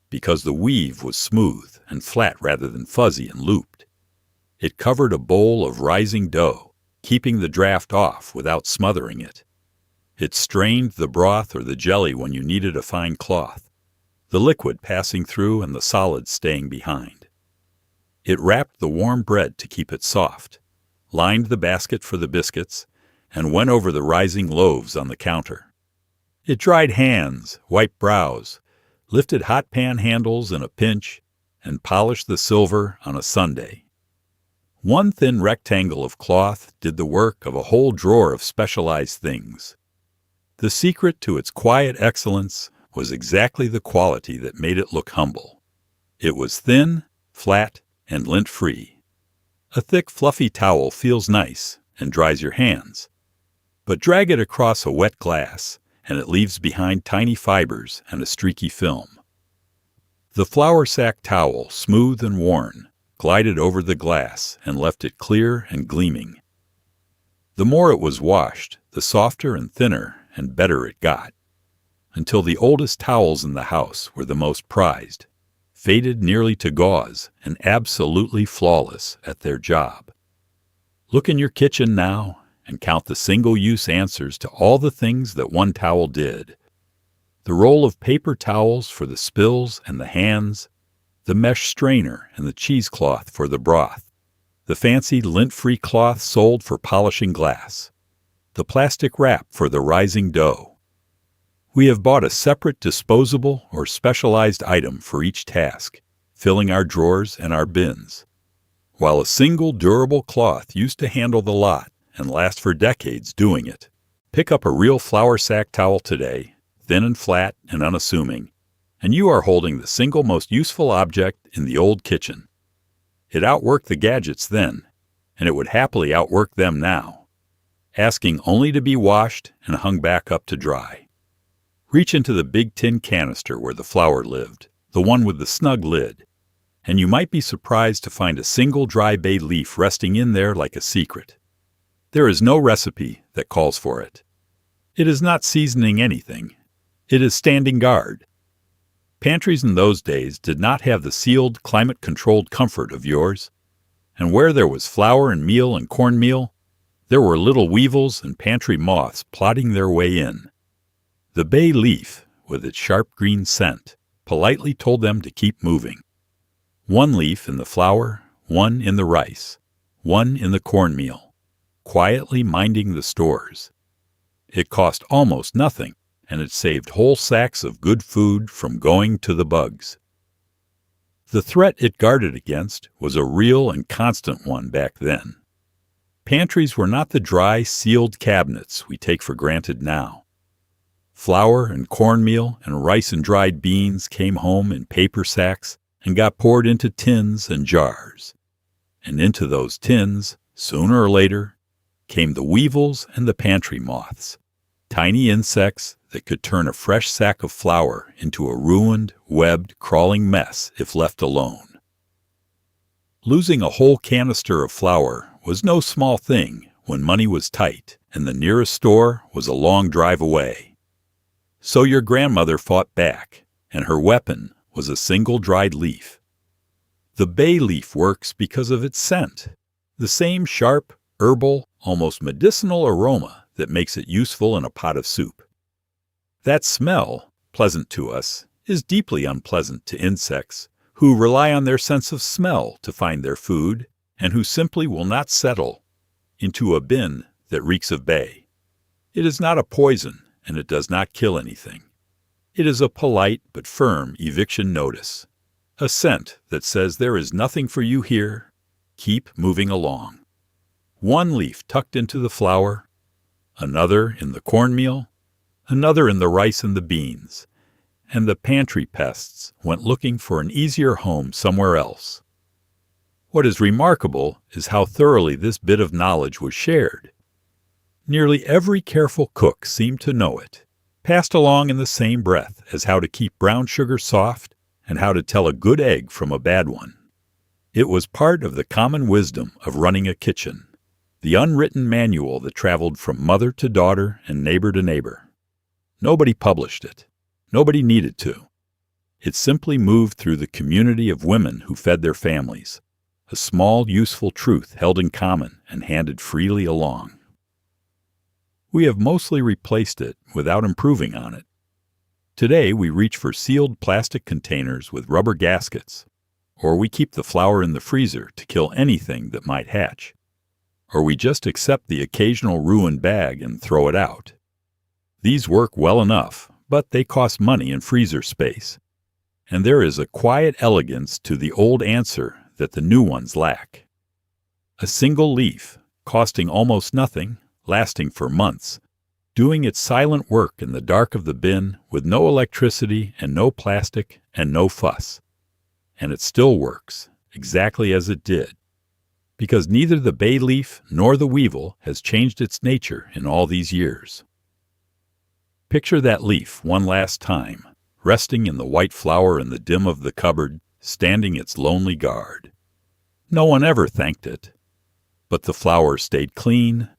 because the weave was smooth and flat rather than fuzzy and looped. It covered a bowl of rising dough, keeping the draft off without smothering it. It strained the broth or the jelly when you needed a fine cloth, the liquid passing through and the solid staying behind. It wrapped the warm bread to keep it soft, lined the basket for the biscuits, and went over the rising loaves on the counter. It dried hands, wiped brows, lifted hot pan handles in a pinch, and polished the silver on a Sunday. One thin rectangle of cloth did the work of a whole drawer of specialized things. The secret to its quiet excellence was exactly the quality that made it look humble. It was thin, flat, and lint-free. A thick, fluffy towel feels nice and dries your hands, but drag it across a wet glass, and it leaves behind tiny fibers and a streaky film. The flour sack towel, smooth and worn, glided over the glass and left it clear and gleaming. The more it was washed, the softer and thinner and better it got, until the oldest towels in the house were the most prized, faded nearly to gauze and absolutely flawless at their job. Look in your kitchen now and count the single-use answers to all the things that one towel did. The roll of paper towels for the spills and the hands, the mesh strainer and the cheesecloth for the broth, the fancy lint-free cloth sold for polishing glass, the plastic wrap for the rising dough. We have bought a separate disposable or specialized item for each task, filling our drawers and our bins. While a single durable cloth used to handle the lot and last for decades doing it. Pick up a real flour sack towel today, thin and flat and unassuming, and you are holding the single most useful object in the old kitchen. It outworked the gadgets then, and it would happily outwork them now, asking only to be washed and hung back up to dry. Reach into the big tin canister where the flour lived, the one with the snug lid, and you might be surprised to find a single dry bay leaf resting in there like a secret. There is no recipe that calls for it. It is not seasoning anything. It is standing guard. Pantries in those days did not have the sealed, climate-controlled comfort of yours, and where there was flour and meal and cornmeal, there were little weevils and pantry moths plodding their way in. The bay leaf, with its sharp green scent, politely told them to keep moving. One leaf in the flour, one in the rice, one in the cornmeal, quietly minding the stores. It cost almost nothing, and it saved whole sacks of good food from going to the bugs. The threat it guarded against was a real and constant one back then. Pantries were not the dry, sealed cabinets we take for granted now. Flour and cornmeal and rice and dried beans came home in paper sacks and got poured into tins and jars. And into those tins, sooner or later, came the weevils and the pantry moths, tiny insects that could turn a fresh sack of flour into a ruined, webbed, crawling mess if left alone. Losing a whole canister of flour was no small thing when money was tight and the nearest store was a long drive away. So your grandmother fought back, and her weapon was a single dried leaf. The bay leaf works because of its scent, the same sharp, herbal, almost medicinal aroma that makes it useful in a pot of soup. That smell, pleasant to us, is deeply unpleasant to insects who rely on their sense of smell to find their food and who simply will not settle into a bin that reeks of bay. It is not a poison, and it does not kill anything. It is a polite but firm eviction notice, a scent that says there is nothing for you here, keep moving along. One leaf tucked into the flour, another in the cornmeal, another in the rice and the beans, and the pantry pests went looking for an easier home somewhere else. What is remarkable is how thoroughly this bit of knowledge was shared. Nearly every careful cook seemed to know it, passed along in the same breath as how to keep brown sugar soft and how to tell a good egg from a bad one. It was part of the common wisdom of running a kitchen, the unwritten manual that traveled from mother to daughter and neighbor to neighbor. Nobody published it. Nobody needed to. It simply moved through the community of women who fed their families, a small, useful truth held in common and handed freely along. We have mostly replaced it without improving on it. Today we reach for sealed plastic containers with rubber gaskets, or we keep the flour in the freezer to kill anything that might hatch, or we just accept the occasional ruined bag and throw it out. These work well enough, but they cost money and freezer space, and there is a quiet elegance to the old answer that the new ones lack. A single leaf, costing almost nothing, lasting for months, doing its silent work in the dark of the bin with no electricity and no plastic and no fuss. And it still works, exactly as it did, because neither the bay leaf nor the weevil has changed its nature in all these years. Picture that leaf one last time, resting in the white flour in the dim of the cupboard, standing its lonely guard. No one ever thanked it, but the flour stayed clean,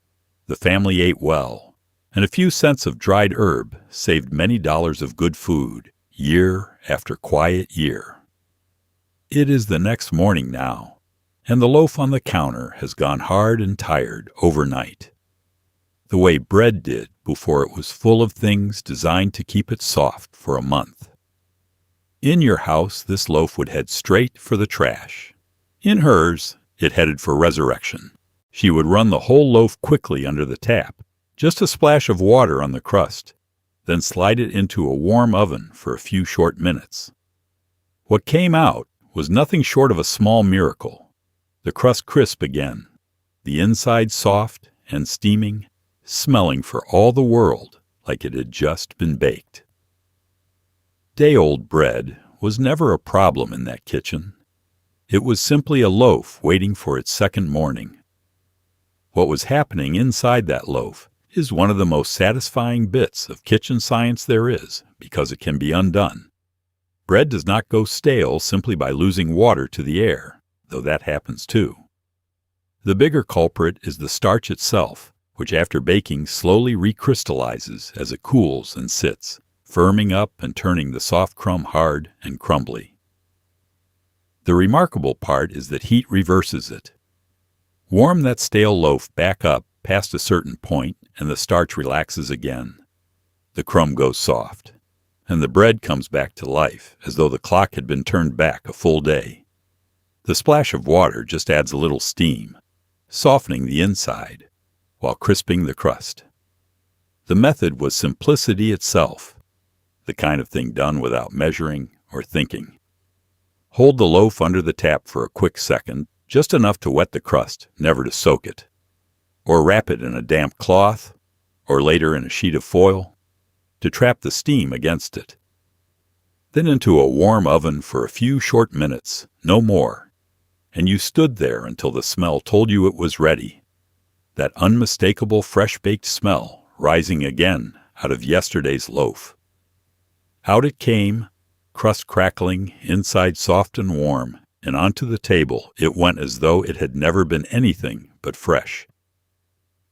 the family ate well, and a few cents of dried herb saved many dollars of good food, year after quiet year. It is the next morning now, and the loaf on the counter has gone hard and tired overnight, the way bread did before it was full of things designed to keep it soft for a month. In your house, this loaf would head straight for the trash. In hers, it headed for resurrection. She would run the whole loaf quickly under the tap, just a splash of water on the crust, then slide it into a warm oven for a few short minutes. What came out was nothing short of a small miracle. The crust crisp again, the inside soft and steaming, smelling for all the world like it had just been baked. Day-old bread was never a problem in that kitchen. It was simply a loaf waiting for its second morning. What was happening inside that loaf is one of the most satisfying bits of kitchen science there is because it can be undone. Bread does not go stale simply by losing water to the air, though that happens too. The bigger culprit is the starch itself, which after baking slowly recrystallizes as it cools and sits, firming up and turning the soft crumb hard and crumbly. The remarkable part is that heat reverses it. Warm that stale loaf back up past a certain point and the starch relaxes again. The crumb goes soft, and the bread comes back to life as though the clock had been turned back a full day. The splash of water just adds a little steam, softening the inside while crisping the crust. The method was simplicity itself, the kind of thing done without measuring or thinking. Hold the loaf under the tap for a quick second, just enough to wet the crust, never to soak it. Or wrap it in a damp cloth, or later in a sheet of foil, to trap the steam against it. Then into a warm oven for a few short minutes, no more, and you stood there until the smell told you it was ready. That unmistakable fresh-baked smell rising again out of yesterday's loaf. Out it came, crust crackling, inside soft and warm, and onto the table it went as though it had never been anything but fresh.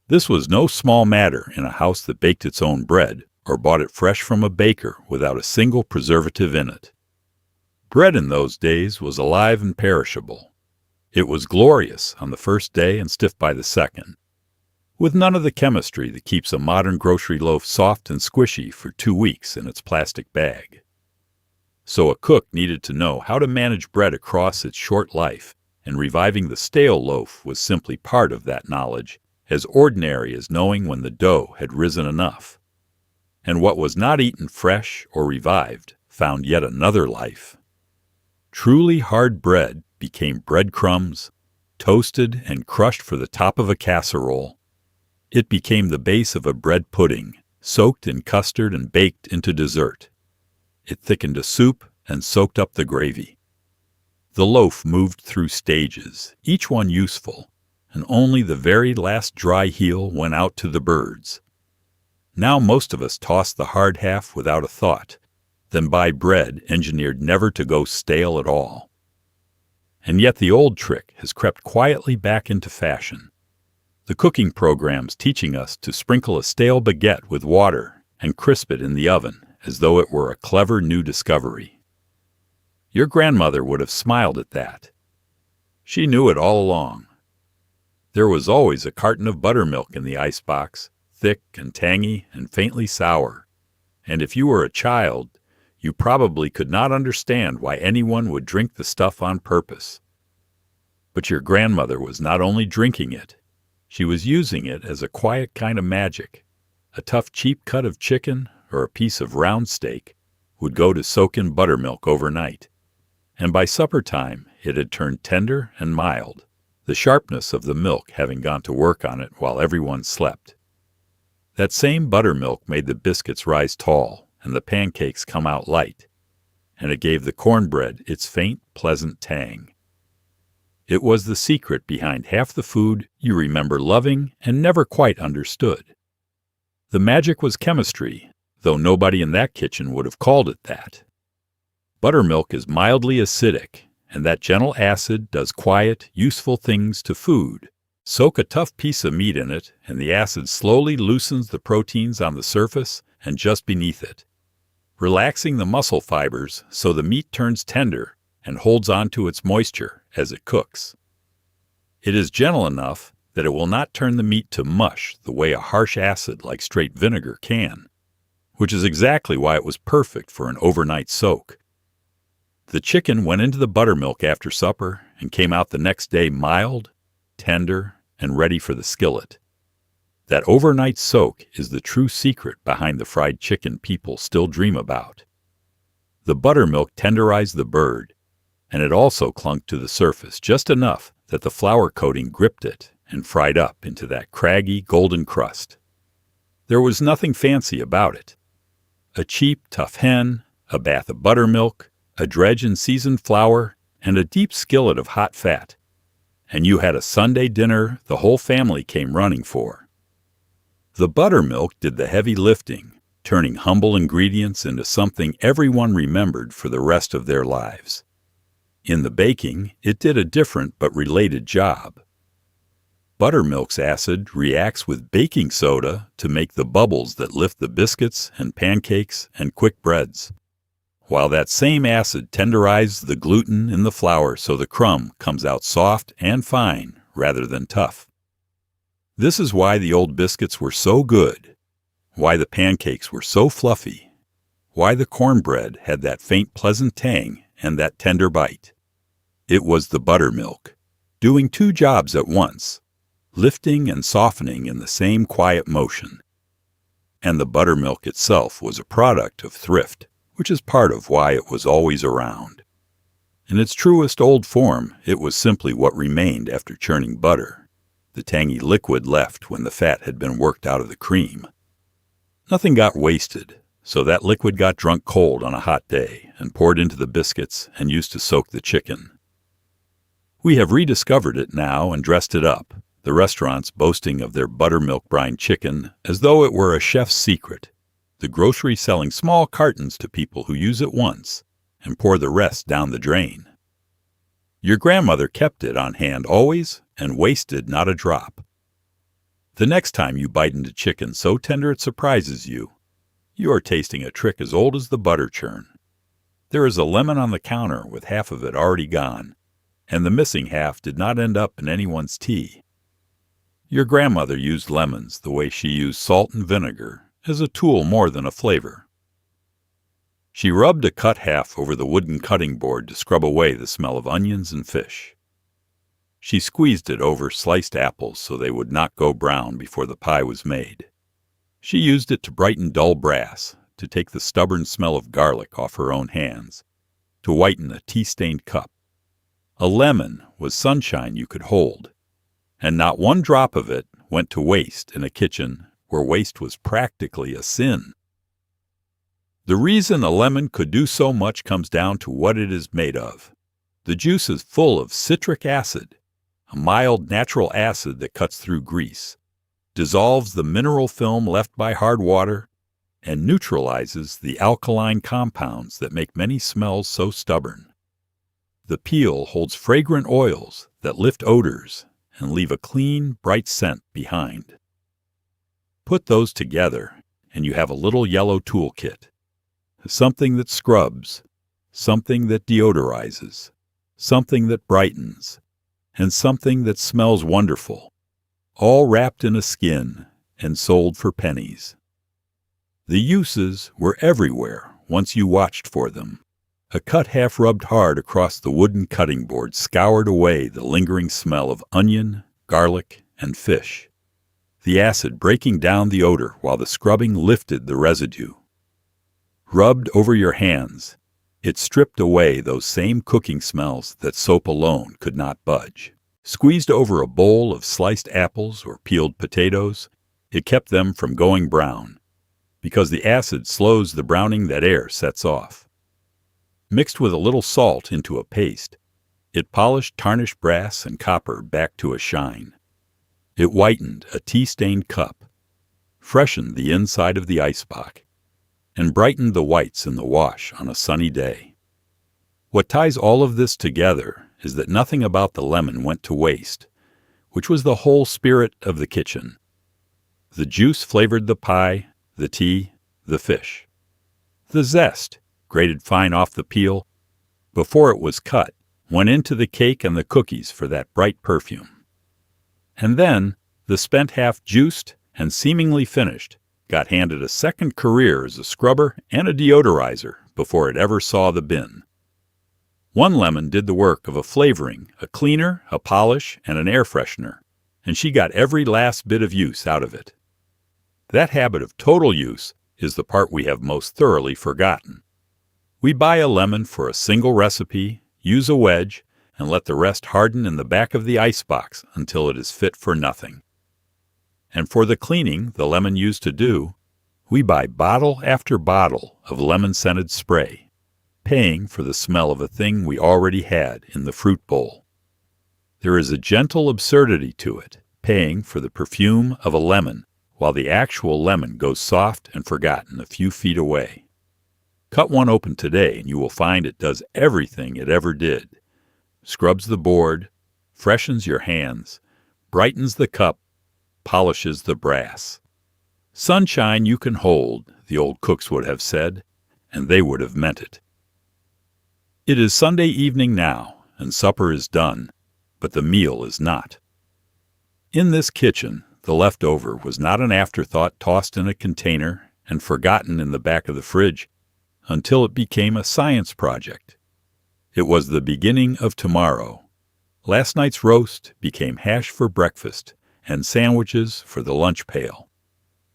This was no small matter in a house that baked its own bread or bought it fresh from a baker without a single preservative in it. Bread in those days was alive and perishable. It was glorious on the first day and stiff by the second, with none of the chemistry that keeps a modern grocery loaf soft and squishy for 2 weeks in its plastic bag. So a cook needed to know how to manage bread across its short life, and reviving the stale loaf was simply part of that knowledge, as ordinary as knowing when the dough had risen enough. And what was not eaten fresh or revived found yet another life. Truly hard bread became breadcrumbs, toasted and crushed for the top of a casserole. It became the base of a bread pudding, soaked in custard and baked into dessert. It thickened a soup and soaked up the gravy. The loaf moved through stages, each one useful, and only the very last dry heel went out to the birds. Now most of us toss the hard half without a thought, then buy bread engineered never to go stale at all. And yet the old trick has crept quietly back into fashion. The cooking programs teaching us to sprinkle a stale baguette with water and crisp it in the oven as though it were a clever new discovery. Your grandmother would have smiled at that. She knew it all along. There was always a carton of buttermilk in the icebox, thick and tangy and faintly sour, and if you were a child, you probably could not understand why anyone would drink the stuff on purpose. But your grandmother was not only drinking it, she was using it as a quiet kind of magic. A tough, cheap cut of chicken or a piece of round steak would go to soak in buttermilk overnight, and by supper time it had turned tender and mild, the sharpness of the milk having gone to work on it while everyone slept. That same buttermilk made the biscuits rise tall and the pancakes come out light, and it gave the cornbread its faint, pleasant tang. It was the secret behind half the food you remember loving and never quite understood. The magic was chemistry, though nobody in that kitchen would have called it that. Buttermilk is mildly acidic, and that gentle acid does quiet, useful things to food. Soak a tough piece of meat in it, and the acid slowly loosens the proteins on the surface and just beneath it, relaxing the muscle fibers so the meat turns tender and holds on to its moisture as it cooks. It is gentle enough that it will not turn the meat to mush the way a harsh acid like straight vinegar can, which is exactly why it was perfect for an overnight soak. The chicken went into the buttermilk after supper and came out the next day mild, tender, and ready for the skillet. That overnight soak is the true secret behind the fried chicken people still dream about. The buttermilk tenderized the bird, and it also clung to the surface just enough that the flour coating gripped it and fried up into that craggy golden crust. There was nothing fancy about it. A cheap, tough hen, a bath of buttermilk, a dredge in seasoned flour, and a deep skillet of hot fat, and you had a Sunday dinner the whole family came running for. The buttermilk did the heavy lifting, turning humble ingredients into something everyone remembered for the rest of their lives. In the baking, it did a different but related job. Buttermilk's acid reacts with baking soda to make the bubbles that lift the biscuits and pancakes and quick breads, while that same acid tenderizes the gluten in the flour so the crumb comes out soft and fine rather than tough. This is why the old biscuits were so good, why the pancakes were so fluffy, why the cornbread had that faint pleasant tang and that tender bite. It was the buttermilk, doing two jobs at once, lifting and softening in the same quiet motion. And the buttermilk itself was a product of thrift, which is part of why it was always around. In its truest old form, it was simply what remained after churning butter, the tangy liquid left when the fat had been worked out of the cream. Nothing got wasted, so that liquid got drunk cold on a hot day and poured into the biscuits and used to soak the chicken. We have rediscovered it now and dressed it up, the restaurants boasting of their buttermilk brine chicken as though it were a chef's secret, the grocery selling small cartons to people who use it once and pour the rest down the drain. Your grandmother kept it on hand always and wasted not a drop. The next time you bite into chicken so tender it surprises you, you are tasting a trick as old as the butter churn. There is a lemon on the counter with half of it already gone, and the missing half did not end up in anyone's tea. Your grandmother used lemons the way she used salt and vinegar, as a tool more than a flavor. She rubbed a cut half over the wooden cutting board to scrub away the smell of onions and fish. She squeezed it over sliced apples so they would not go brown before the pie was made. She used it to brighten dull brass, to take the stubborn smell of garlic off her own hands, to whiten a tea-stained cup. A lemon was sunshine you could hold, and not one drop of it went to waste in a kitchen where waste was practically a sin. The reason a lemon could do so much comes down to what it is made of. The juice is full of citric acid, a mild natural acid that cuts through grease, dissolves the mineral film left by hard water, and neutralizes the alkaline compounds that make many smells so stubborn. The peel holds fragrant oils that lift odors and leave a clean, bright scent behind. Put those together, and you have a little yellow toolkit. Something that scrubs, something that deodorizes, something that brightens, and something that smells wonderful, all wrapped in a skin and sold for pennies. The uses were everywhere once you watched for them. A cut half rubbed hard across the wooden cutting board scoured away the lingering smell of onion, garlic, and fish, the acid breaking down the odor while the scrubbing lifted the residue. Rubbed over your hands, it stripped away those same cooking smells that soap alone could not budge. Squeezed over a bowl of sliced apples or peeled potatoes, it kept them from going brown, because the acid slows the browning that air sets off. Mixed with a little salt into a paste, it polished tarnished brass and copper back to a shine. It whitened a tea-stained cup, freshened the inside of the icebox, and brightened the whites in the wash on a sunny day. What ties all of this together is that nothing about the lemon went to waste, which was the whole spirit of the kitchen. The juice flavored the pie, the tea, the fish. The zest, grated fine off the peel, before it was cut, went into the cake and the cookies for that bright perfume. And then, the spent half juiced and seemingly finished got handed a second career as a scrubber and a deodorizer before it ever saw the bin. One lemon did the work of a flavoring, a cleaner, a polish, and an air freshener, and she got every last bit of use out of it. That habit of total use is the part we have most thoroughly forgotten. We buy a lemon for a single recipe, use a wedge, and let the rest harden in the back of the icebox until it is fit for nothing. And for the cleaning the lemon used to do, we buy bottle after bottle of lemon-scented spray, paying for the smell of a thing we already had in the fruit bowl. There is a gentle absurdity to it, paying for the perfume of a lemon while the actual lemon goes soft and forgotten a few feet away. Cut one open today and you will find it does everything it ever did. Scrubs the board, freshens your hands, brightens the cup, polishes the brass. Sunshine you can hold, the old cooks would have said, and they would have meant it. It is Sunday evening now, and supper is done, but the meal is not. In this kitchen, the leftover was not an afterthought tossed in a container and forgotten in the back of the fridge until it became a science project. It was the beginning of tomorrow. Last night's roast became hash for breakfast and sandwiches for the lunch pail.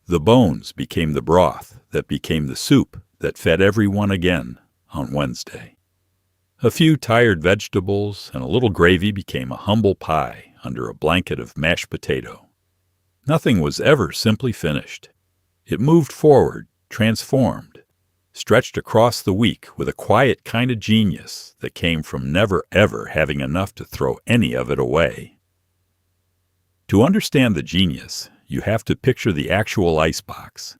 The bones became the broth that became the soup that fed everyone again on Wednesday. A few tired vegetables and a little gravy became a humble pie under a blanket of mashed potato. Nothing was ever simply finished. It moved forward, transformed, stretched across the week with a quiet kind of genius that came from never ever having enough to throw any of it away. To understand the genius, you have to picture the actual icebox,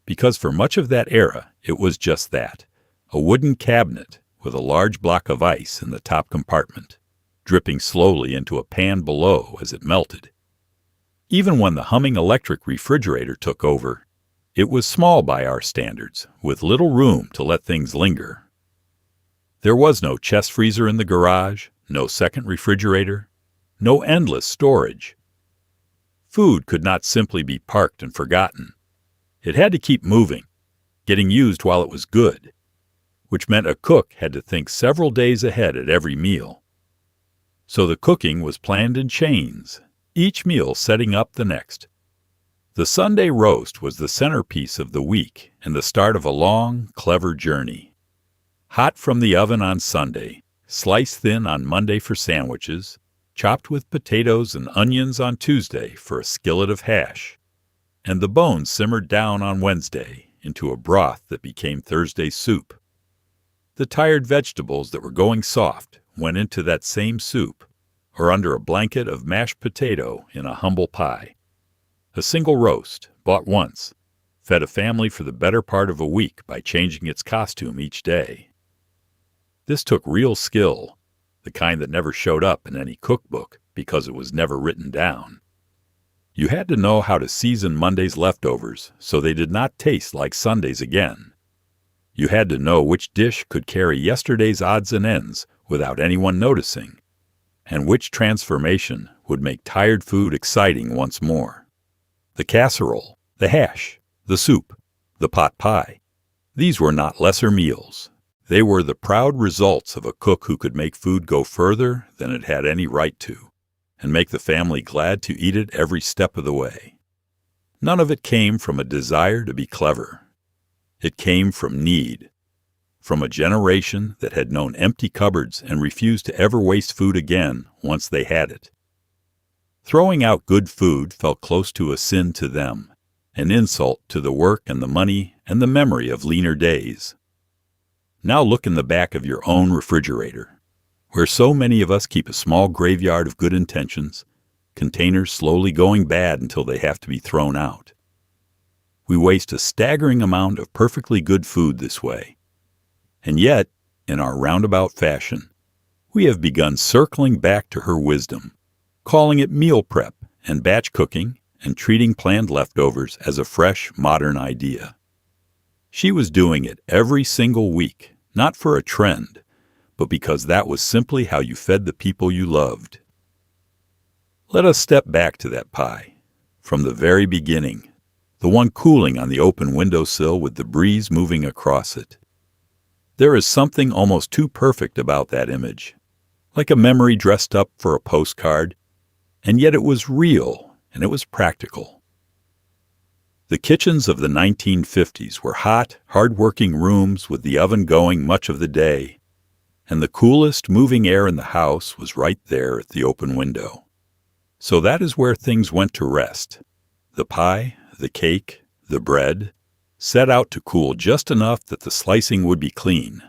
because for much of that era it was just that, a wooden cabinet with a large block of ice in the top compartment, dripping slowly into a pan below as it melted. Even when the humming electric refrigerator took over, it was small by our standards, with little room to let things linger. There was no chest freezer in the garage, no second refrigerator, no endless storage. Food could not simply be parked and forgotten. It had to keep moving, getting used while it was good, which meant a cook had to think several days ahead at every meal. So the cooking was planned in chains, each meal setting up the next. The Sunday roast was the centerpiece of the week and the start of a long, clever journey. Hot from the oven on Sunday, sliced thin on Monday for sandwiches, chopped with potatoes and onions on Tuesday for a skillet of hash, and the bones simmered down on Wednesday into a broth that became Thursday's soup. The tired vegetables that were going soft went into that same soup, or under a blanket of mashed potato in a humble pie. A single roast, bought once, fed a family for the better part of a week by changing its costume each day. This took real skill, the kind that never showed up in any cookbook because it was never written down. You had to know how to season Monday's leftovers so they did not taste like Sunday's again. You had to know which dish could carry yesterday's odds and ends without anyone noticing, and which transformation would make tired food exciting once more. The casserole, the hash, the soup, the pot pie. These were not lesser meals. They were the proud results of a cook who could make food go further than it had any right to, and make the family glad to eat it every step of the way. None of it came from a desire to be clever. It came from need, from a generation that had known empty cupboards and refused to ever waste food again once they had it. Throwing out good food felt close to a sin to them, an insult to the work and the money and the memory of leaner days. Now look in the back of your own refrigerator, where so many of us keep a small graveyard of good intentions, containers slowly going bad until they have to be thrown out. We waste a staggering amount of perfectly good food this way. And yet, in our roundabout fashion, we have begun circling back to her wisdom, calling it meal prep and batch cooking and treating planned leftovers as a fresh, modern idea. She was doing it every single week, not for a trend, but because that was simply how you fed the people you loved. Let us step back to that pie, from the very beginning, the one cooling on the open windowsill with the breeze moving across it. There is something almost too perfect about that image, like a memory dressed up for a postcard, and yet it was real and it was practical. The kitchens of the 1950s were hot, hard-working rooms with the oven going much of the day, and the coolest moving air in the house was right there at the open window. So that is where things went to rest. The pie, the cake, the bread, set out to cool just enough that the slicing would be clean.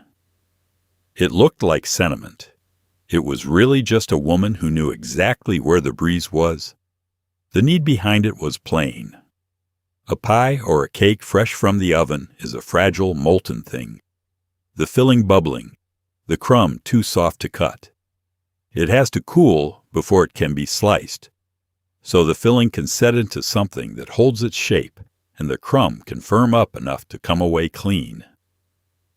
It looked like sentiment. It was really just a woman who knew exactly where the breeze was. The need behind it was plain. A pie or a cake fresh from the oven is a fragile, molten thing. The filling bubbling, the crumb too soft to cut. It has to cool before it can be sliced, so the filling can set into something that holds its shape, and the crumb can firm up enough to come away clean.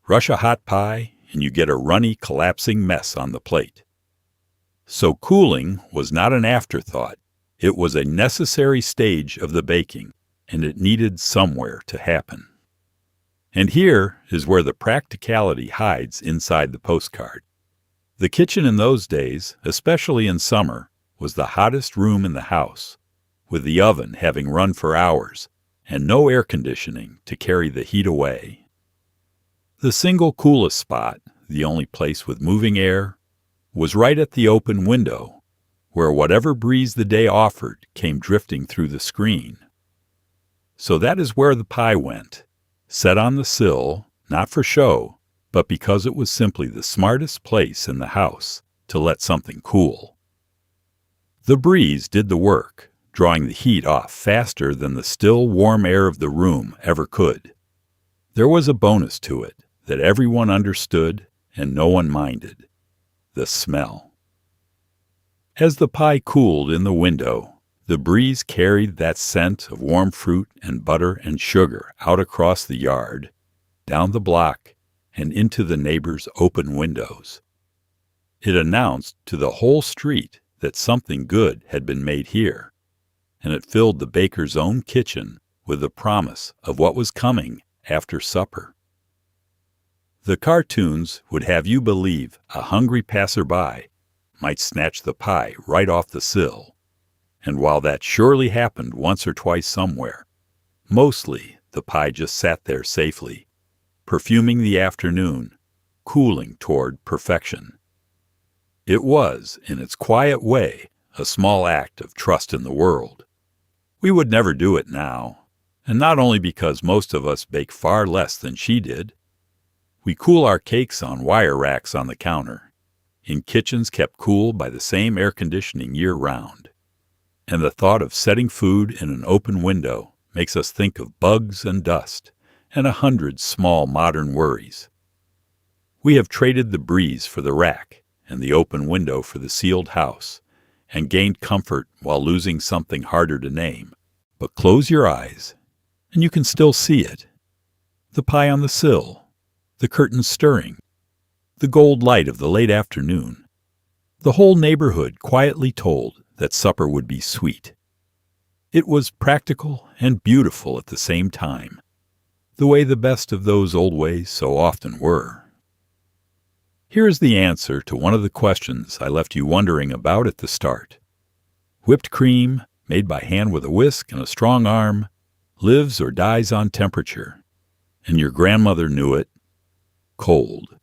Rush a hot pie, and you get a runny, collapsing mess on the plate. So cooling was not an afterthought. It was a necessary stage of the baking, and it needed somewhere to happen. And here is where the practicality hides inside the postcard. The kitchen in those days, especially in summer, was the hottest room in the house, with the oven having run for hours and no air conditioning to carry the heat away. The single coolest spot, the only place with moving air, was right at the open window, where whatever breeze the day offered came drifting through the screen. So that is where the pie went, set on the sill, not for show, but because it was simply the smartest place in the house to let something cool. The breeze did the work, drawing the heat off faster than the still, warm air of the room ever could. There was a bonus to it that everyone understood and no one minded: the smell. As the pie cooled in the window, the breeze carried that scent of warm fruit and butter and sugar out across the yard, down the block, and into the neighbors' open windows. It announced to the whole street that something good had been made here, and it filled the baker's own kitchen with the promise of what was coming after supper. The cartoons would have you believe a hungry passerby might snatch the pie right off the sill, and while that surely happened once or twice somewhere, mostly the pie just sat there safely, perfuming the afternoon, cooling toward perfection. It was, in its quiet way, a small act of trust in the world. We would never do it now, and not only because most of us bake far less than she did. We cool our cakes on wire racks on the counter, in kitchens kept cool by the same air conditioning year-round. And the thought of setting food in an open window makes us think of bugs and dust and 100 small modern worries. We have traded the breeze for the rack and the open window for the sealed house, and gained comfort while losing something harder to name. But close your eyes, and you can still see it. The pie on the sill, the curtains stirring, the gold light of the late afternoon. The whole neighborhood quietly told that supper would be sweet. It was practical and beautiful at the same time, the way the best of those old ways so often were. Here is the answer to one of the questions I left you wondering about at the start. Whipped cream, made by hand with a whisk and a strong arm, lives or dies on temperature. And your grandmother knew it. Cold.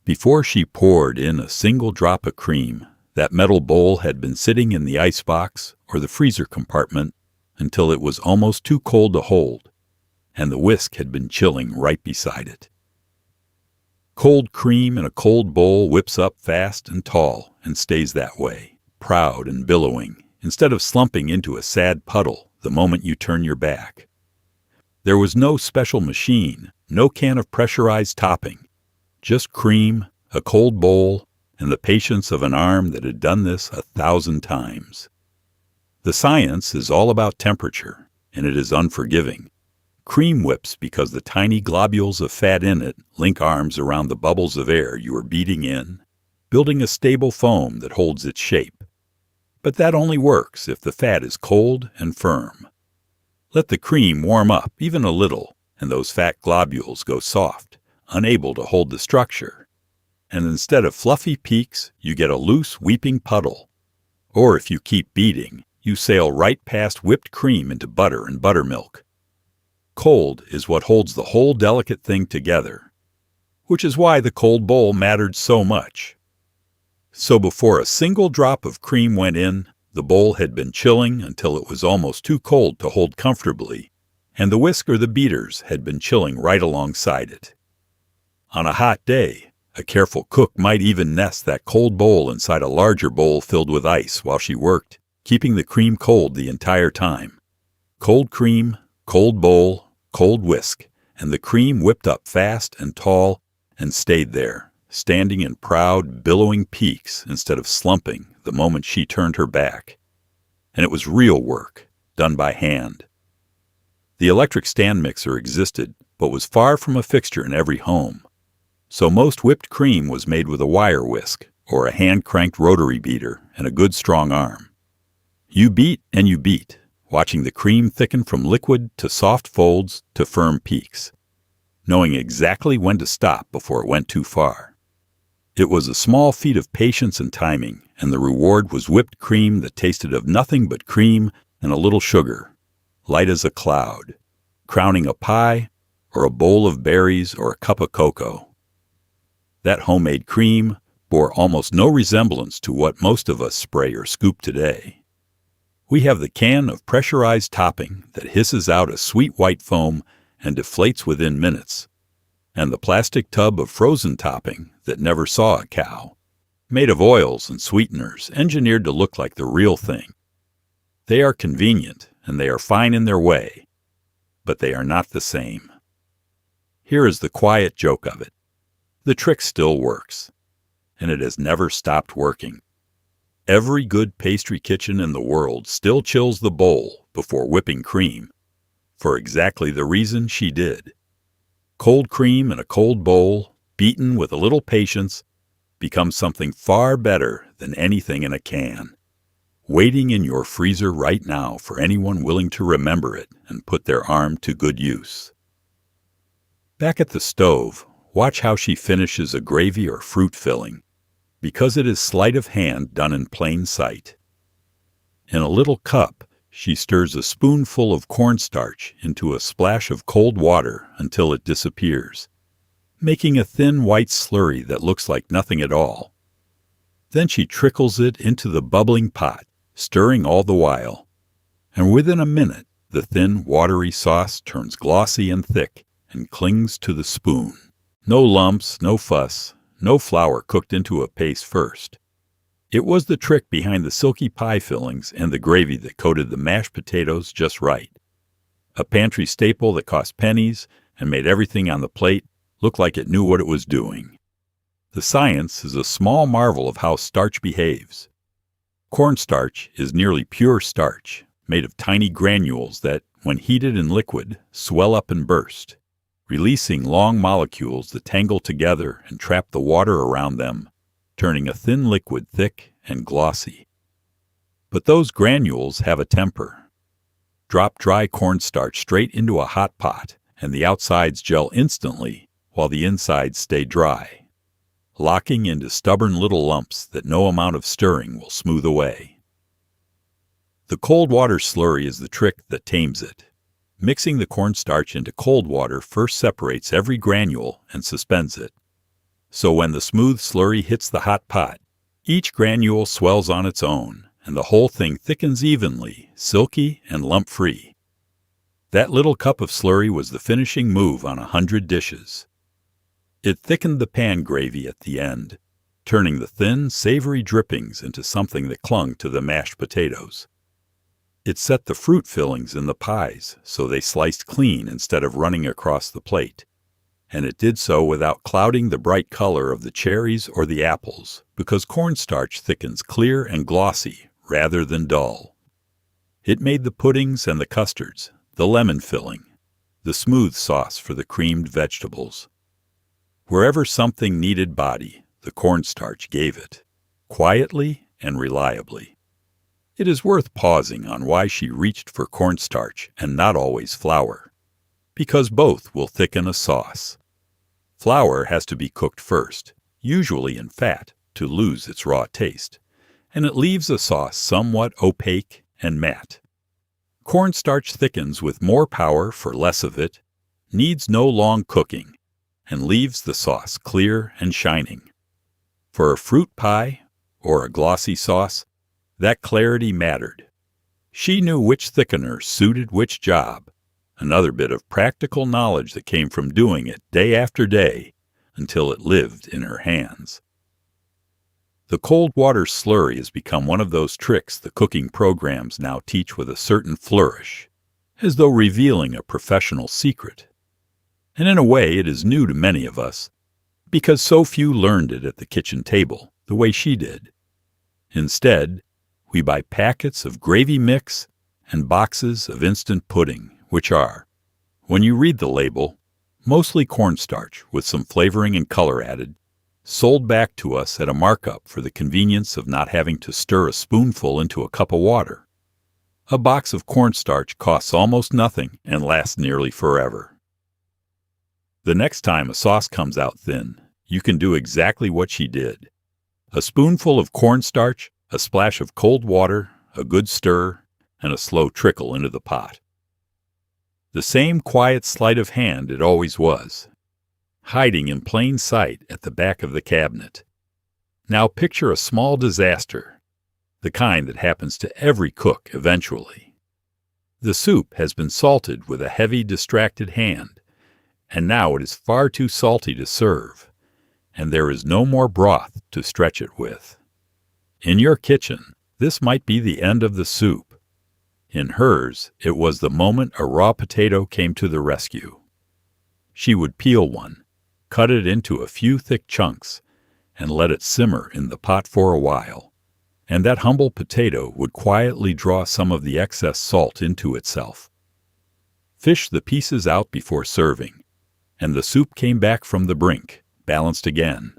Before she poured in a single drop of cream, that metal bowl had been sitting in the icebox or the freezer compartment until it was almost too cold to hold, and the whisk had been chilling right beside it. Cold cream in a cold bowl whips up fast and tall and stays that way, proud and billowing, instead of slumping into a sad puddle the moment you turn your back. There was no special machine, no can of pressurized topping, just cream, a cold bowl, and the patience of an arm that had done this 1,000 times. The science is all about temperature, and it is unforgiving. Cream whips because the tiny globules of fat in it link arms around the bubbles of air you are beating in, building a stable foam that holds its shape. But that only works if the fat is cold and firm. Let the cream warm up even a little, and those fat globules go soft, unable to hold the structure. And instead of fluffy peaks, you get a loose, weeping puddle. Or if you keep beating, you sail right past whipped cream into butter and buttermilk. Cold is what holds the whole delicate thing together, which is why the cold bowl mattered so much. So before a single drop of cream went in, the bowl had been chilling until it was almost too cold to hold comfortably, and the whisk or the beaters had been chilling right alongside it. On a hot day, a careful cook might even nest that cold bowl inside a larger bowl filled with ice while she worked, keeping the cream cold the entire time. Cold cream, cold bowl, cold whisk, and the cream whipped up fast and tall and stayed there, standing in proud, billowing peaks instead of slumping the moment she turned her back. And it was real work, done by hand. The electric stand mixer existed, but was far from a fixture in every home. So most whipped cream was made with a wire whisk, or a hand-cranked rotary beater and a good strong arm. You beat and you beat, watching the cream thicken from liquid to soft folds to firm peaks, knowing exactly when to stop before it went too far. It was a small feat of patience and timing, and the reward was whipped cream that tasted of nothing but cream and a little sugar, light as a cloud, crowning a pie or a bowl of berries or a cup of cocoa. That homemade cream bore almost no resemblance to what most of us spray or scoop today. We have the can of pressurized topping that hisses out a sweet white foam and deflates within minutes, and the plastic tub of frozen topping that never saw a cow, made of oils and sweeteners engineered to look like the real thing. They are convenient, and they are fine in their way, but they are not the same. Here is the quiet joke of it. The trick still works, and it has never stopped working. Every good pastry kitchen in the world still chills the bowl before whipping cream, for exactly the reason she did. Cold cream in a cold bowl, beaten with a little patience, becomes something far better than anything in a can, waiting in your freezer right now for anyone willing to remember it and put their arm to good use. Back at the stove, watch how she finishes a gravy or fruit filling, because it is sleight of hand done in plain sight. In a little cup, she stirs a spoonful of cornstarch into a splash of cold water until it disappears, making a thin white slurry that looks like nothing at all. Then she trickles it into the bubbling pot, stirring all the while, and within a minute the thin, watery sauce turns glossy and thick and clings to the spoon. No lumps, no fuss, no flour cooked into a paste first. It was the trick behind the silky pie fillings and the gravy that coated the mashed potatoes just right. A pantry staple that cost pennies and made everything on the plate look like it knew what it was doing. The science is a small marvel of how starch behaves. Cornstarch is nearly pure starch, made of tiny granules that, when heated in liquid, swell up and burst, releasing long molecules that tangle together and trap the water around them, turning a thin liquid thick and glossy. But those granules have a temper. Drop dry cornstarch straight into a hot pot, and the outsides gel instantly while the insides stay dry, locking into stubborn little lumps that no amount of stirring will smooth away. The cold water slurry is the trick that tames it. Mixing the cornstarch into cold water first separates every granule and suspends it. So when the smooth slurry hits the hot pot, each granule swells on its own, and the whole thing thickens evenly, silky and lump-free. That little cup of slurry was the finishing move on 100 dishes. It thickened the pan gravy at the end, turning the thin, savory drippings into something that clung to the mashed potatoes. It set the fruit fillings in the pies so they sliced clean instead of running across the plate. And it did so without clouding the bright color of the cherries or the apples, because cornstarch thickens clear and glossy rather than dull. It made the puddings and the custards, the lemon filling, the smooth sauce for the creamed vegetables. Wherever something needed body, the cornstarch gave it, quietly and reliably. It is worth pausing on why she reached for cornstarch and not always flour, because both will thicken a sauce. Flour has to be cooked first, usually in fat, to lose its raw taste, and it leaves a sauce somewhat opaque and matte. Cornstarch thickens with more power for less of it, needs no long cooking, and leaves the sauce clear and shining. For a fruit pie or a glossy sauce, that clarity mattered. She knew which thickener suited which job, another bit of practical knowledge that came from doing it day after day until it lived in her hands. The cold water slurry has become one of those tricks the cooking programs now teach with a certain flourish, as though revealing a professional secret. And in a way it is new to many of us, because so few learned it at the kitchen table the way she did. Instead, we buy packets of gravy mix and boxes of instant pudding, which are, when you read the label, mostly cornstarch with some flavoring and color added, sold back to us at a markup for the convenience of not having to stir a spoonful into a cup of water. A box of cornstarch costs almost nothing and lasts nearly forever. The next time a sauce comes out thin, you can do exactly what she did. A spoonful of cornstarch, a splash of cold water, a good stir, and a slow trickle into the pot. The same quiet sleight of hand it always was, hiding in plain sight at the back of the cabinet. Now picture a small disaster, the kind that happens to every cook eventually. The soup has been salted with a heavy, distracted hand, and now it is far too salty to serve, and there is no more broth to stretch it with. In your kitchen, this might be the end of the soup. In hers, it was the moment a raw potato came to the rescue. She would peel one, cut it into a few thick chunks, and let it simmer in the pot for a while, and that humble potato would quietly draw some of the excess salt into itself. Fish the pieces out before serving, and the soup came back from the brink, balanced again.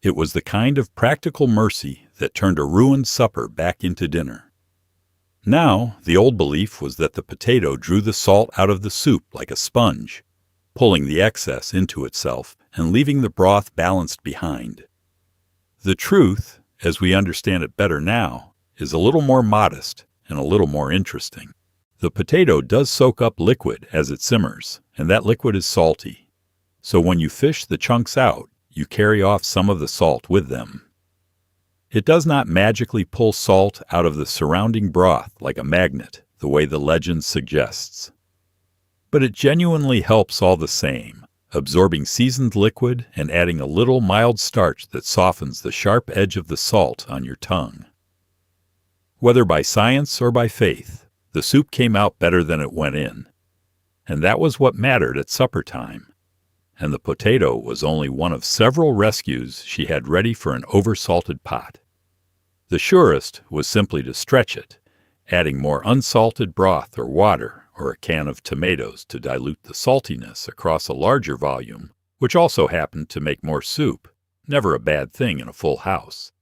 It was the kind of practical mercy that turned a ruined supper back into dinner. Now, the old belief was that the potato drew the salt out of the soup like a sponge, pulling the excess into itself and leaving the broth balanced behind. The truth, as we understand it better now, is a little more modest and a little more interesting. The potato does soak up liquid as it simmers, and that liquid is salty. So when you fish the chunks out, you carry off some of the salt with them. It does not magically pull salt out of the surrounding broth like a magnet, the way the legend suggests. But it genuinely helps all the same, absorbing seasoned liquid and adding a little mild starch that softens the sharp edge of the salt on your tongue. Whether by science or by faith, the soup came out better than it went in. And that was what mattered at supper time. And the potato was only one of several rescues she had ready for an oversalted pot. The surest was simply to stretch it, adding more unsalted broth or water or a can of tomatoes to dilute the saltiness across a larger volume, which also happened to make more soup, never a bad thing in a full house.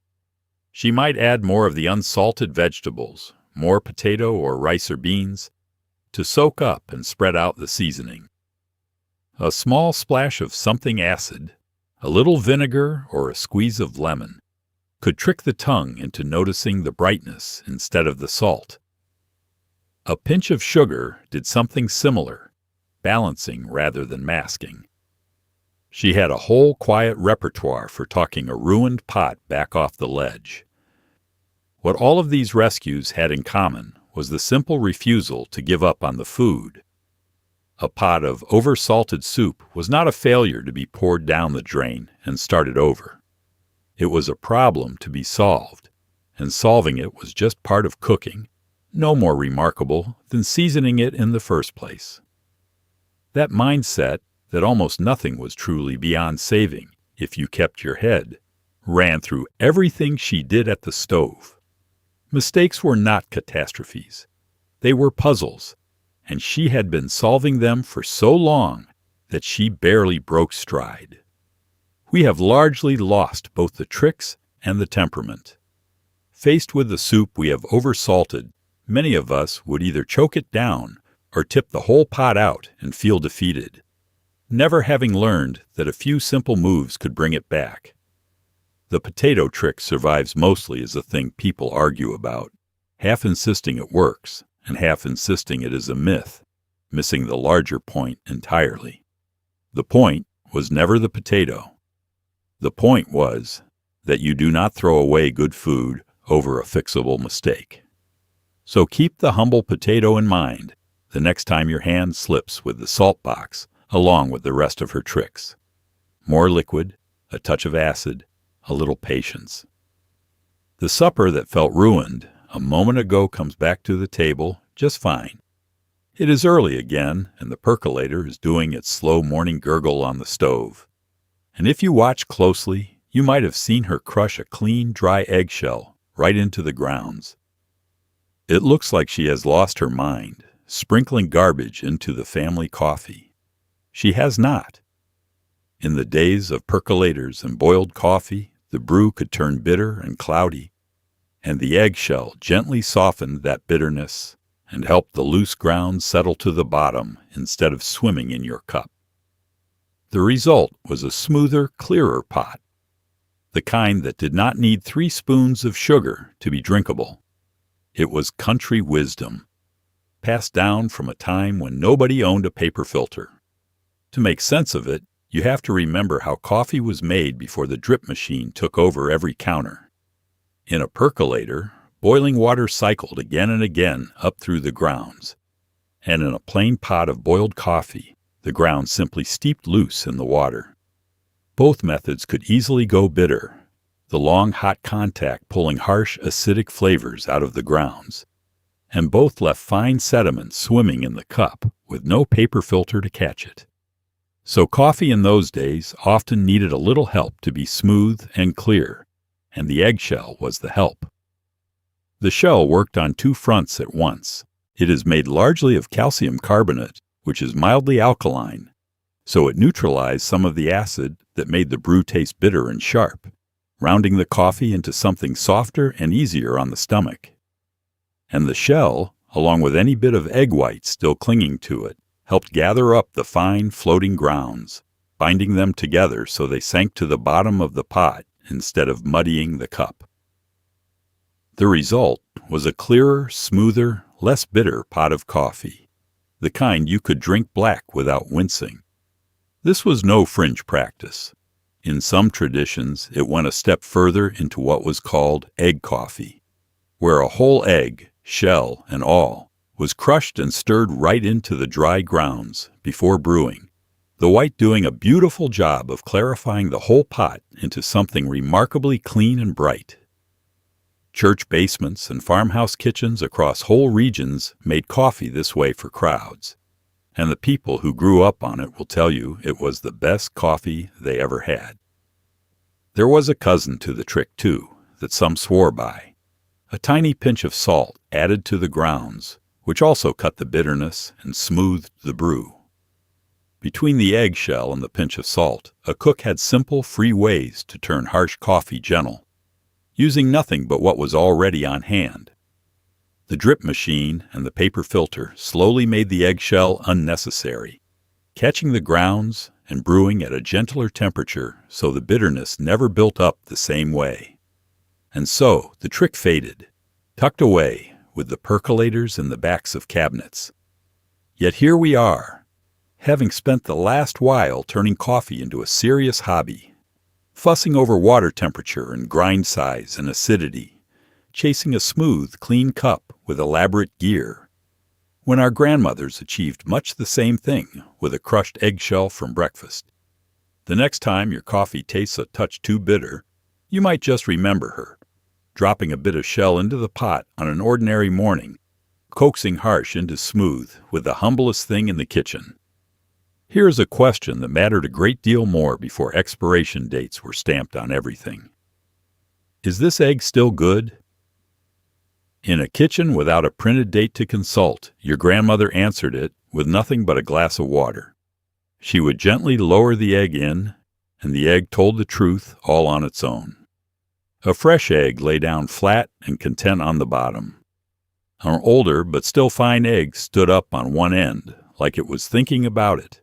She might add more of the unsalted vegetables, more potato or rice or beans, to soak up and spread out the seasoning. A small splash of something acid, a little vinegar or a squeeze of lemon, could trick the tongue into noticing the brightness instead of the salt. A pinch of sugar did something similar, balancing rather than masking. She had a whole quiet repertoire for talking a ruined pot back off the ledge. What all of these rescues had in common was the simple refusal to give up on the food. A pot of oversalted soup was not a failure to be poured down the drain and started over. It was a problem to be solved, and solving it was just part of cooking, no more remarkable than seasoning it in the first place. That mindset that almost nothing was truly beyond saving if you kept your head ran through everything she did at the stove. Mistakes were not catastrophes. They were puzzles, and she had been solving them for so long that she barely broke stride. We have largely lost both the tricks and the temperament. Faced with the soup we have oversalted, many of us would either choke it down or tip the whole pot out and feel defeated, never having learned that a few simple moves could bring it back. The potato trick survives mostly as a thing people argue about, half insisting it works and half insisting it is a myth, missing the larger point entirely. The point was never the potato. The point was that you do not throw away good food over a fixable mistake. So keep the humble potato in mind the next time your hand slips with the salt box along with the rest of her tricks. More liquid, a touch of acid, a little patience. The supper that felt ruined a moment ago comes back to the table just fine. It is early again, and the percolator is doing its slow morning gurgle on the stove. And if you watch closely, you might have seen her crush a clean, dry eggshell right into the grounds. It looks like she has lost her mind, sprinkling garbage into the family coffee. She has not. In the days of percolators and boiled coffee, the brew could turn bitter and cloudy, and the eggshell gently softened that bitterness and helped the loose grounds settle to the bottom instead of swimming in your cup. The result was a smoother, clearer pot, the kind that did not need 3 spoons of sugar to be drinkable. It was country wisdom, passed down from a time when nobody owned a paper filter. To make sense of it, you have to remember how coffee was made before the drip machine took over every counter. In a percolator, boiling water cycled again and again up through the grounds, and in a plain pot of boiled coffee, the grounds simply steeped loose in the water. Both methods could easily go bitter, the long hot contact pulling harsh acidic flavors out of the grounds, and both left fine sediment swimming in the cup with no paper filter to catch it. So coffee in those days often needed a little help to be smooth and clear, and the eggshell was the help. The shell worked on 2 fronts at once. It is made largely of calcium carbonate, which is mildly alkaline, so it neutralized some of the acid that made the brew taste bitter and sharp, rounding the coffee into something softer and easier on the stomach. And the shell, along with any bit of egg white still clinging to it, helped gather up the fine floating grounds, binding them together so they sank to the bottom of the pot instead of muddying the cup. The result was a clearer, smoother, less bitter pot of coffee, the kind you could drink black without wincing. This was no fringe practice. In some traditions, it went a step further into what was called egg coffee, where a whole egg, shell and all, was crushed and stirred right into the dry grounds before brewing, the white doing a beautiful job of clarifying the whole pot into something remarkably clean and bright. Church basements and farmhouse kitchens across whole regions made coffee this way for crowds, and the people who grew up on it will tell you it was the best coffee they ever had. There was a cousin to the trick, too, that some swore by. A tiny pinch of salt added to the grounds, which also cut the bitterness and smoothed the brew. Between the eggshell and the pinch of salt, a cook had simple, free ways to turn harsh coffee gentle, using nothing but what was already on hand. The drip machine and the paper filter slowly made the eggshell unnecessary, catching the grounds and brewing at a gentler temperature so the bitterness never built up the same way. And so the trick faded, tucked away with the percolators in the backs of cabinets. Yet here we are, having spent the last while turning coffee into a serious hobby, fussing over water temperature and grind size and acidity, chasing a smooth, clean cup with elaborate gear, when our grandmothers achieved much the same thing with a crushed eggshell from breakfast. The next time your coffee tastes a touch too bitter, you might just remember her, dropping a bit of shell into the pot on an ordinary morning, coaxing harsh into smooth with the humblest thing in the kitchen. Here is a question that mattered a great deal more before expiration dates were stamped on everything. Is this egg still good? In a kitchen without a printed date to consult, your grandmother answered it with nothing but a glass of water. She would gently lower the egg in, and the egg told the truth all on its own. A fresh egg lay down flat and content on the bottom. An older but still fine egg stood up on one end, like it was thinking about it,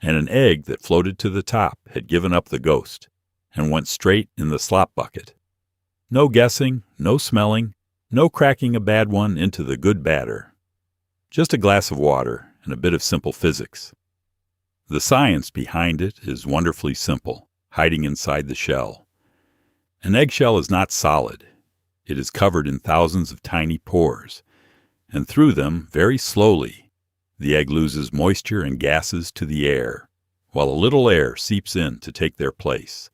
and an egg that floated to the top had given up the ghost and went straight in the slop bucket. No guessing, no smelling, no cracking a bad one into the good batter. Just a glass of water and a bit of simple physics. The science behind it is wonderfully simple, hiding inside the shell. An eggshell is not solid. It is covered in thousands of tiny pores, and through them, very slowly, the egg loses moisture and gases to the air, while a little air seeps in to take their place.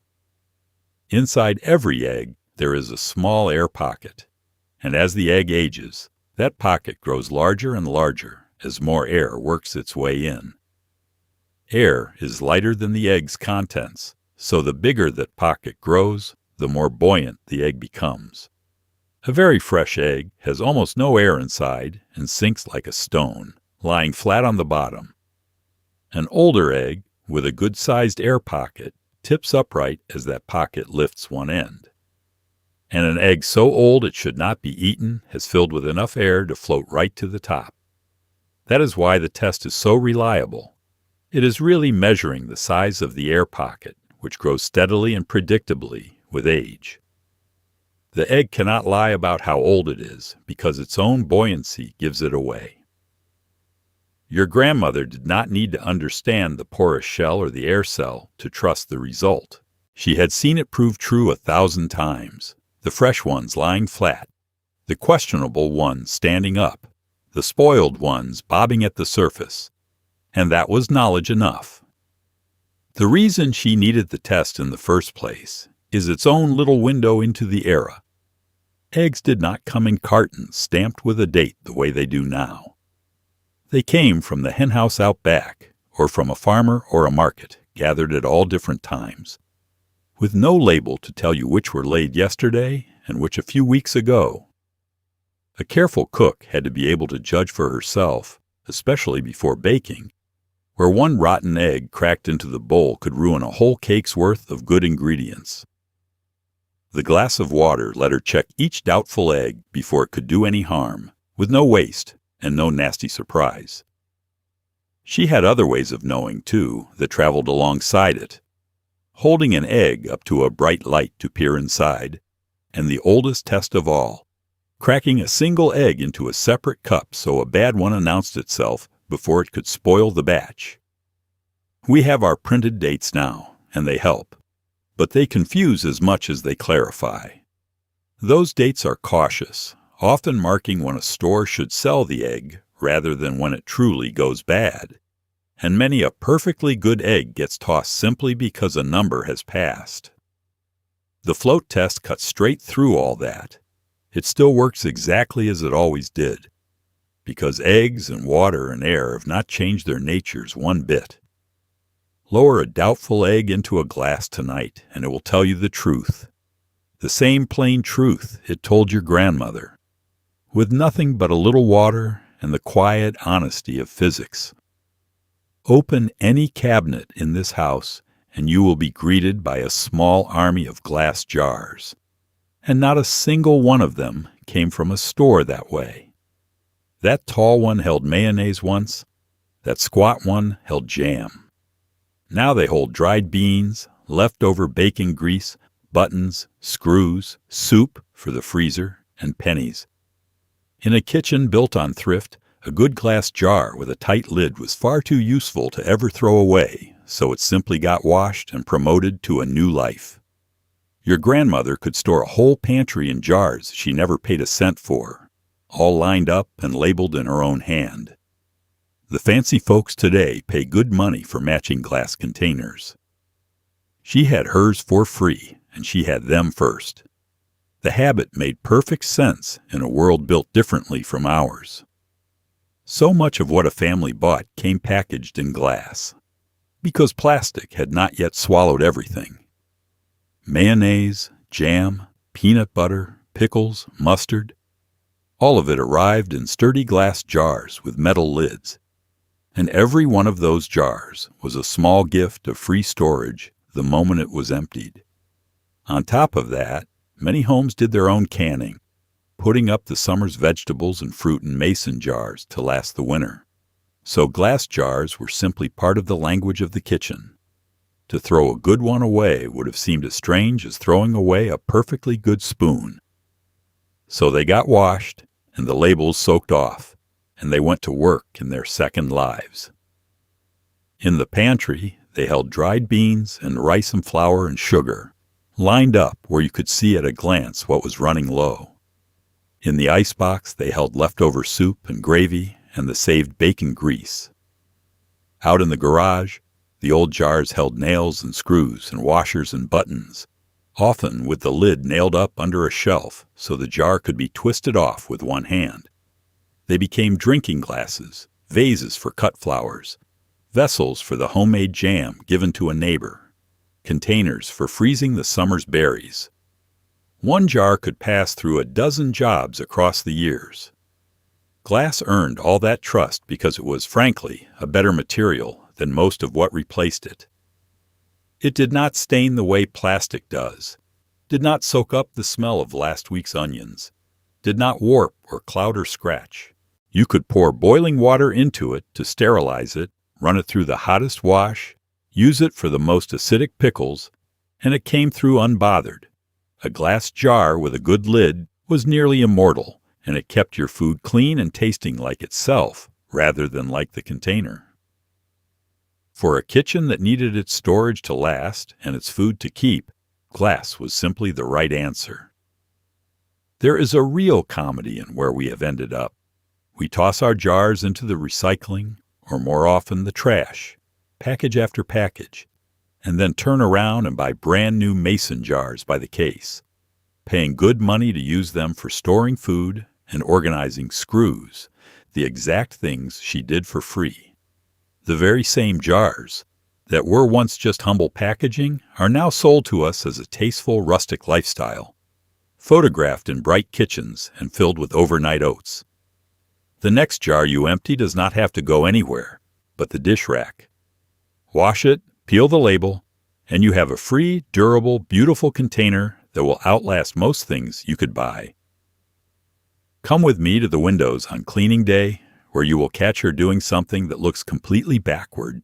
Inside every egg, there is a small air pocket, and as the egg ages, that pocket grows larger and larger as more air works its way in. Air is lighter than the egg's contents, so the bigger that pocket grows, the more buoyant the egg becomes. A very fresh egg has almost no air inside and sinks like a stone, lying flat on the bottom. An older egg, with a good-sized air pocket, tips upright as that pocket lifts one end. And an egg so old it should not be eaten has filled with enough air to float right to the top. That is why the test is so reliable. It is really measuring the size of the air pocket, which grows steadily and predictably with age. The egg cannot lie about how old it is, because its own buoyancy gives it away. Your grandmother did not need to understand the porous shell or the air cell to trust the result. She had seen it prove true 1,000 times, the fresh ones lying flat, the questionable ones standing up, the spoiled ones bobbing at the surface, and that was knowledge enough. The reason she needed the test in the first place is its own little window into the era. Eggs did not come in cartons stamped with a date the way they do now. They came from the henhouse out back, or from a farmer or a market, gathered at all different times, with no label to tell you which were laid yesterday and which a few weeks ago. A careful cook had to be able to judge for herself, especially before baking, where one rotten egg cracked into the bowl could ruin a whole cake's worth of good ingredients. The glass of water let her check each doubtful egg before it could do any harm, with no waste and no nasty surprise. She had other ways of knowing, too, that traveled alongside it, holding an egg up to a bright light to peer inside, and the oldest test of all, cracking a single egg into a separate cup so a bad one announced itself before it could spoil the batch. We have our printed dates now, and they help, but they confuse as much as they clarify. Those dates are cautious, often marking when a store should sell the egg rather than when it truly goes bad, and many a perfectly good egg gets tossed simply because a number has passed. The float test cuts straight through all that. It still works exactly as it always did, because eggs and water and air have not changed their natures one bit. Lower a doubtful egg into a glass tonight, and it will tell you the truth. The same plain truth it told your grandmother, with nothing but a little water and the quiet honesty of physics. Open any cabinet in this house, and you will be greeted by a small army of glass jars. And not a single one of them came from a store that way. That tall one held mayonnaise once, that squat one held jam. Now they hold dried beans, leftover bacon grease, buttons, screws, soup for the freezer, and pennies. In a kitchen built on thrift, a good glass jar with a tight lid was far too useful to ever throw away, so it simply got washed and promoted to a new life. Your grandmother could store a whole pantry in jars she never paid a cent for, all lined up and labeled in her own hand. The fancy folks today pay good money for matching glass containers. She had hers for free, and she had them first. The habit made perfect sense in a world built differently from ours. So much of what a family bought came packaged in glass, because plastic had not yet swallowed everything. Mayonnaise, jam, peanut butter, pickles, mustard, all of it arrived in sturdy glass jars with metal lids, and every one of those jars was a small gift of free storage the moment it was emptied. On top of that, many homes did their own canning, putting up the summer's vegetables and fruit in mason jars to last the winter. So glass jars were simply part of the language of the kitchen. To throw a good one away would have seemed as strange as throwing away a perfectly good spoon. So they got washed, and the labels soaked off, and they went to work in their second lives. In the pantry, they held dried beans and rice and flour and sugar, lined up where you could see at a glance what was running low. In the icebox, they held leftover soup and gravy and the saved bacon grease. Out in the garage, the old jars held nails and screws and washers and buttons, often with the lid nailed up under a shelf so the jar could be twisted off with one hand. They became drinking glasses, vases for cut flowers, vessels for the homemade jam given to a neighbor, containers for freezing the summer's berries. One jar could pass through a dozen jobs across the years. Glass earned all that trust because it was, frankly, a better material than most of what replaced it. It did not stain the way plastic does, did not soak up the smell of last week's onions, did not warp or cloud or scratch. You could pour boiling water into it to sterilize it, run it through the hottest wash, use it for the most acidic pickles, and it came through unbothered. A glass jar with a good lid was nearly immortal, and it kept your food clean and tasting like itself rather than like the container. For a kitchen that needed its storage to last and its food to keep, glass was simply the right answer. There is a real comedy in where we have ended up. We toss our jars into the recycling, or more often the trash, package after package, and then turn around and buy brand new mason jars by the case, paying good money to use them for storing food and organizing screws, the exact things she did for free. The very same jars that were once just humble packaging are now sold to us as a tasteful rustic lifestyle, photographed in bright kitchens and filled with overnight oats. The next jar you empty does not have to go anywhere but the dish rack. Wash it, peel the label, and you have a free, durable, beautiful container that will outlast most things you could buy. Come with me to the windows on cleaning day, where you will catch her doing something that looks completely backward.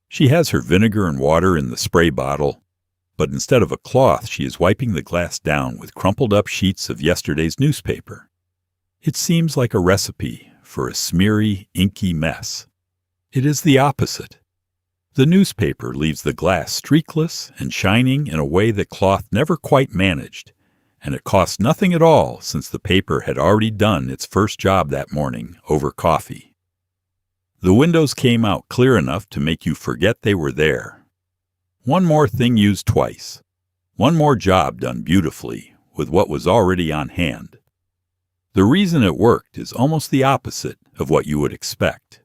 She has her vinegar and water in the spray bottle, but instead of a cloth, she is wiping the glass down with crumpled up sheets of yesterday's newspaper. It seems like a recipe for a smeary, inky mess. It is the opposite. The newspaper leaves the glass streakless and shining in a way that cloth never quite managed, and it cost nothing at all since the paper had already done its first job that morning over coffee. The windows came out clear enough to make you forget they were there. One more thing used twice. One more job done beautifully with what was already on hand. The reason it worked is almost the opposite of what you would expect.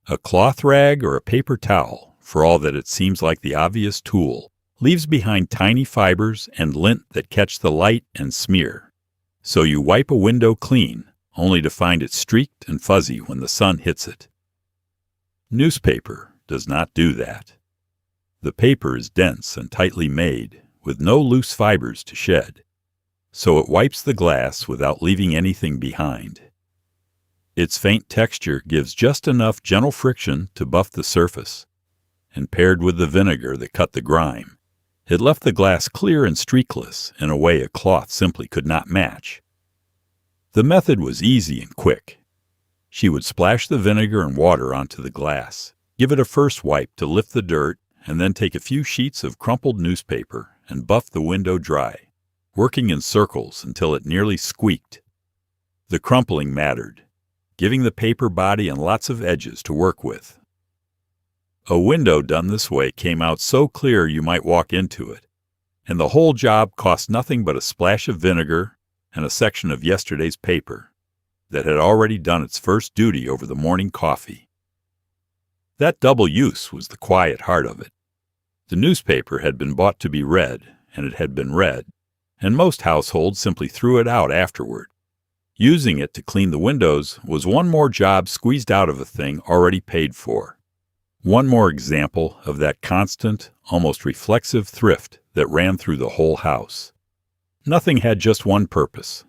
A cloth rag or a paper towel, for all that it seems like the obvious tool, leaves behind tiny fibers and lint that catch the light and smear. So you wipe a window clean, only to find it streaked and fuzzy when the sun hits it. Newspaper does not do that. The paper is dense and tightly made, with no loose fibers to shed, so it wipes the glass without leaving anything behind. Its faint texture gives just enough gentle friction to buff the surface, and paired with the vinegar that cut the grime, it left the glass clear and streakless in a way a cloth simply could not match. The method was easy and quick. She would splash the vinegar and water onto the glass, give it a first wipe to lift the dirt, and then take a few sheets of crumpled newspaper and buff the window dry, working in circles until it nearly squeaked. The crumpling mattered, giving the paper body and lots of edges to work with. A window done this way came out so clear you might walk into it, and the whole job cost nothing but a splash of vinegar and a section of yesterday's paper that had already done its first duty over the morning coffee. That double use was the quiet heart of it. The newspaper had been bought to be read, and it had been read, and most households simply threw it out afterward. Using it to clean the windows was one more job squeezed out of a thing already paid for. One more example of that constant, almost reflexive thrift that ran through the whole house. Nothing had just one purpose.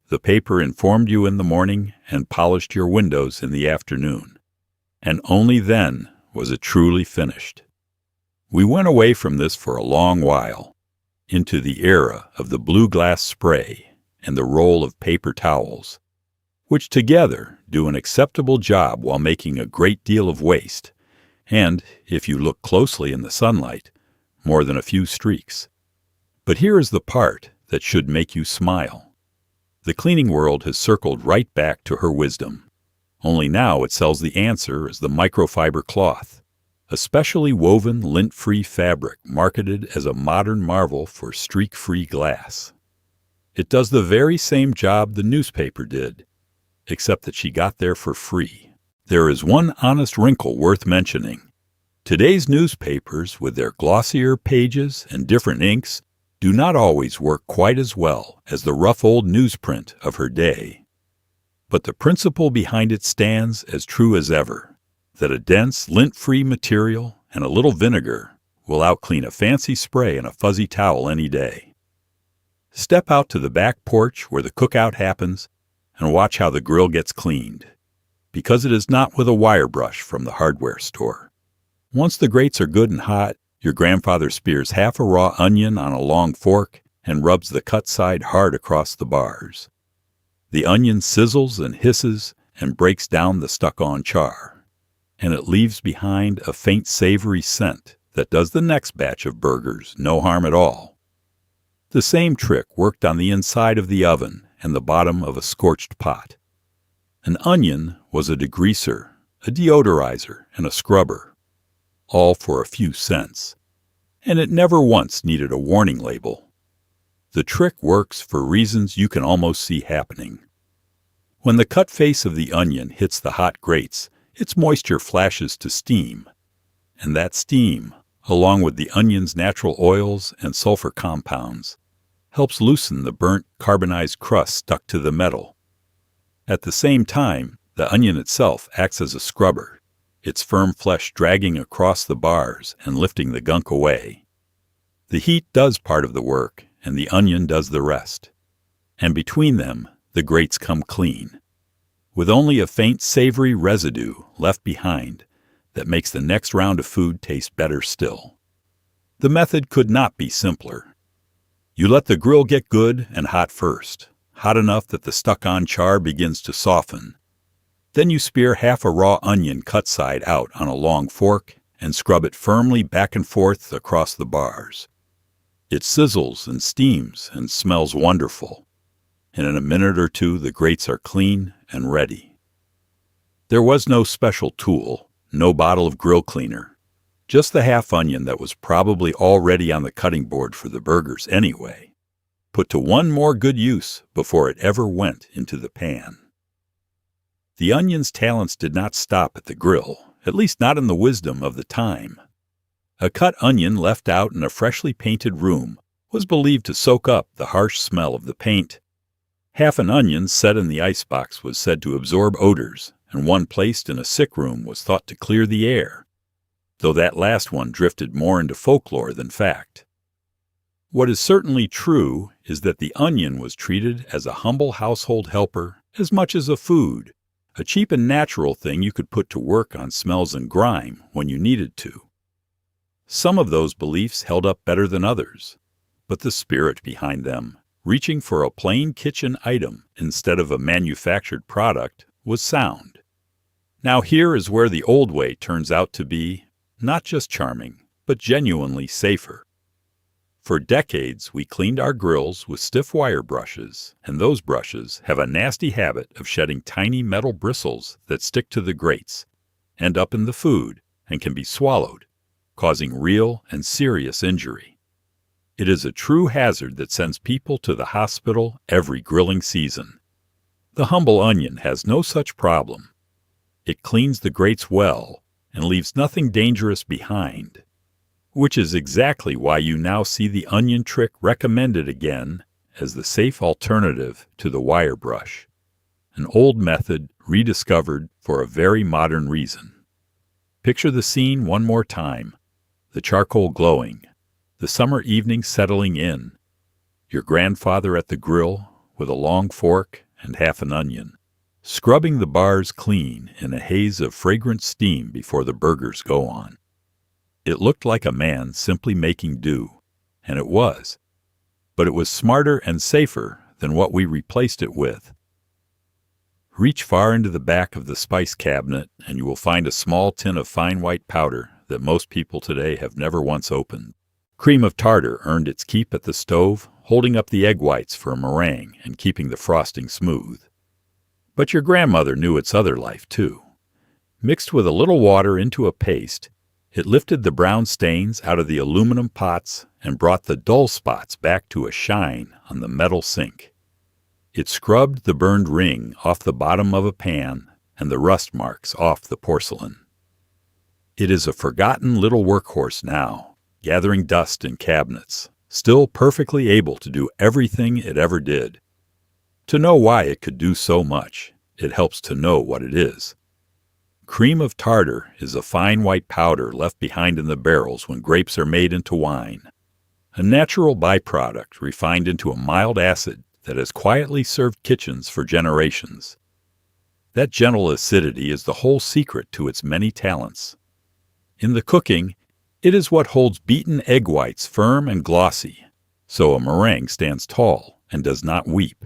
The paper informed you in the morning and polished your windows in the afternoon. And only then was it truly finished. We went away from this for a long while, into the era of the blue glass spray and the roll of paper towels, which together do an acceptable job while making a great deal of waste, and, if you look closely in the sunlight, more than a few streaks. But here is the part that should make you smile. The cleaning world has circled right back to her wisdom. Only now it sells the answer as the microfiber cloth, a specially woven lint-free fabric marketed as a modern marvel for streak-free glass. It does the very same job the newspaper did, except that she got there for free. There is one honest wrinkle worth mentioning. Today's newspapers, with their glossier pages and different inks, do not always work quite as well as the rough old newsprint of her day. But the principle behind it stands as true as ever, that a dense, lint-free material and a little vinegar will outclean a fancy spray and a fuzzy towel any day. Step out to the back porch where the cookout happens and watch how the grill gets cleaned, because it is not with a wire brush from the hardware store. Once the grates are good and hot, your grandfather spears half a raw onion on a long fork and rubs the cut side hard across the bars. The onion sizzles and hisses and breaks down the stuck-on char, and it leaves behind a faint savory scent that does the next batch of burgers no harm at all. The same trick worked on the inside of the oven and the bottom of a scorched pot. An onion was a degreaser, a deodorizer, and a scrubber, all for a few cents, and it never once needed a warning label. The trick works for reasons you can almost see happening. When the cut face of the onion hits the hot grates, its moisture flashes to steam, and that steam, along with the onion's natural oils and sulfur compounds, helps loosen the burnt, carbonized crust stuck to the metal. At the same time, the onion itself acts as a scrubber, its firm flesh dragging across the bars and lifting the gunk away. The heat does part of the work, and the onion does the rest. And between them, the grates come clean, with only a faint savory residue left behind that makes the next round of food taste better still. The method could not be simpler. You let the grill get good and hot first, hot enough that the stuck-on char begins to soften. Then you spear half a raw onion cut side out on a long fork and scrub it firmly back and forth across the bars. It sizzles and steams and smells wonderful, and in a minute or two the grates are clean and ready. There was no special tool, no bottle of grill cleaner, just the half onion that was probably already on the cutting board for the burgers anyway, put to one more good use before it ever went into the pan. The onion's talents did not stop at the grill, at least not in the wisdom of the time. A cut onion left out in a freshly painted room was believed to soak up the harsh smell of the paint. Half an onion set in the icebox was said to absorb odors, and one placed in a sick room was thought to clear the air, though that last one drifted more into folklore than fact. What is certainly true is that the onion was treated as a humble household helper as much as a food, a cheap and natural thing you could put to work on smells and grime when you needed to. Some of those beliefs held up better than others, but the spirit behind them, reaching for a plain kitchen item instead of a manufactured product, was sound. Now here is where the old way turns out to be not just charming, but genuinely safer. For decades, we cleaned our grills with stiff wire brushes, and those brushes have a nasty habit of shedding tiny metal bristles that stick to the grates, end up in the food, and can be swallowed, causing real and serious injury. It is a true hazard that sends people to the hospital every grilling season. The humble onion has no such problem. It cleans the grates well and leaves nothing dangerous behind, which is exactly why you now see the onion trick recommended again as the safe alternative to the wire brush, an old method rediscovered for a very modern reason. Picture the scene one more time, the charcoal glowing, the summer evening settling in, your grandfather at the grill with a long fork and half an onion, scrubbing the bars clean in a haze of fragrant steam before the burgers go on. It looked like a man simply making do, and it was, but it was smarter and safer than what we replaced it with. Reach far into the back of the spice cabinet and you will find a small tin of fine white powder that most people today have never once opened. Cream of tartar earned its keep at the stove, holding up the egg whites for a meringue and keeping the frosting smooth. But your grandmother knew its other life, too. Mixed with a little water into a paste, it lifted the brown stains out of the aluminum pots and brought the dull spots back to a shine on the metal sink. It scrubbed the burned ring off the bottom of a pan and the rust marks off the porcelain. It is a forgotten little workhorse now, gathering dust in cabinets, still perfectly able to do everything it ever did. To know why it could do so much, it helps to know what it is. Cream of tartar is a fine white powder left behind in the barrels when grapes are made into wine, a natural byproduct refined into a mild acid that has quietly served kitchens for generations. That gentle acidity is the whole secret to its many talents. In the cooking, it is what holds beaten egg whites firm and glossy, so a meringue stands tall and does not weep.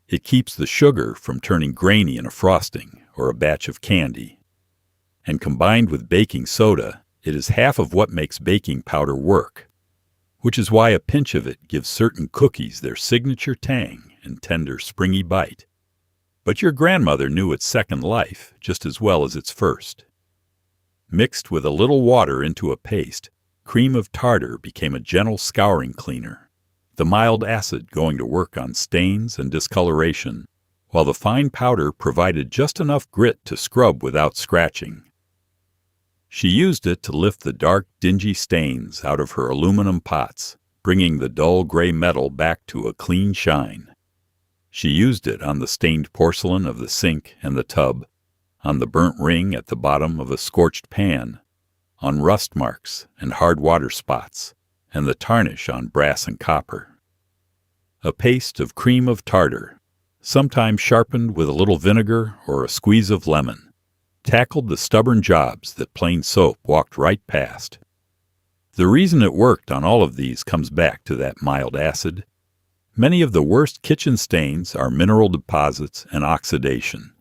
It keeps the sugar from turning grainy in a frosting or a batch of candy. And combined with baking soda, it is half of what makes baking powder work, which is why a pinch of it gives certain cookies their signature tang and tender, springy bite. But your grandmother knew its second life just as well as its first. Mixed with a little water into a paste, cream of tartar became a gentle scouring cleaner, the mild acid going to work on stains and discoloration, while the fine powder provided just enough grit to scrub without scratching. She used it to lift the dark, dingy stains out of her aluminum pots, bringing the dull gray metal back to a clean shine. She used it on the stained porcelain of the sink and the tub, on the burnt ring at the bottom of a scorched pan, on rust marks and hard water spots, and the tarnish on brass and copper. A paste of cream of tartar, sometimes sharpened with a little vinegar or a squeeze of lemon, tackled the stubborn jobs that plain soap walked right past. The reason it worked on all of these comes back to that mild acid. Many of the worst kitchen stains are mineral deposits and oxidation.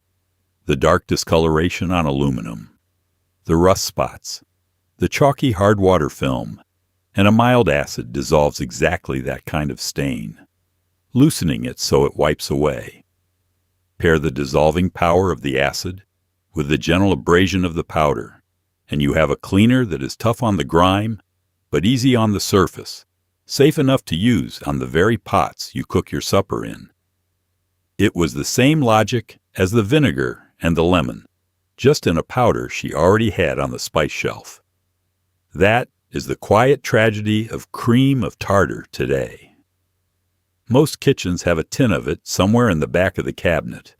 The dark discoloration on aluminum, the rust spots, the chalky hard water film, and a mild acid dissolves exactly that kind of stain, loosening it so it wipes away. Pair the dissolving power of the acid with the gentle abrasion of the powder, and you have a cleaner that is tough on the grime, but easy on the surface, safe enough to use on the very pots you cook your supper in. It was the same logic as the vinegar and the lemon, just in a powder she already had on the spice shelf. That is the quiet tragedy of cream of tartar today. Most kitchens have a tin of it somewhere in the back of the cabinet,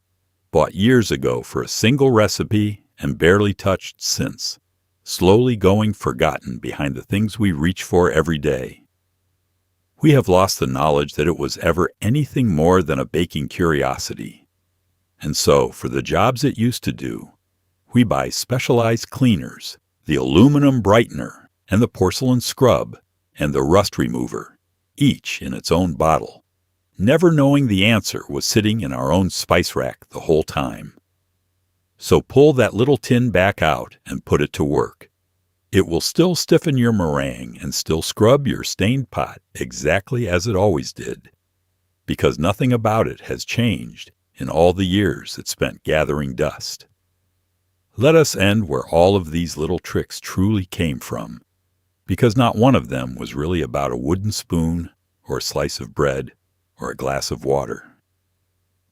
bought years ago for a single recipe and barely touched since, slowly going forgotten behind the things we reach for every day. We have lost the knowledge that it was ever anything more than a baking curiosity. And so, for the jobs it used to do, we buy specialized cleaners, the aluminum brightener, and the porcelain scrub, and the rust remover, each in its own bottle, never knowing the answer was sitting in our own spice rack the whole time. So pull that little tin back out and put it to work. It will still stiffen your meringue and still scrub your stained pot exactly as it always did, because nothing about it has changed in all the years it spent gathering dust. Let us end where all of these little tricks truly came from, because not one of them was really about a wooden spoon or a slice of bread or a glass of water.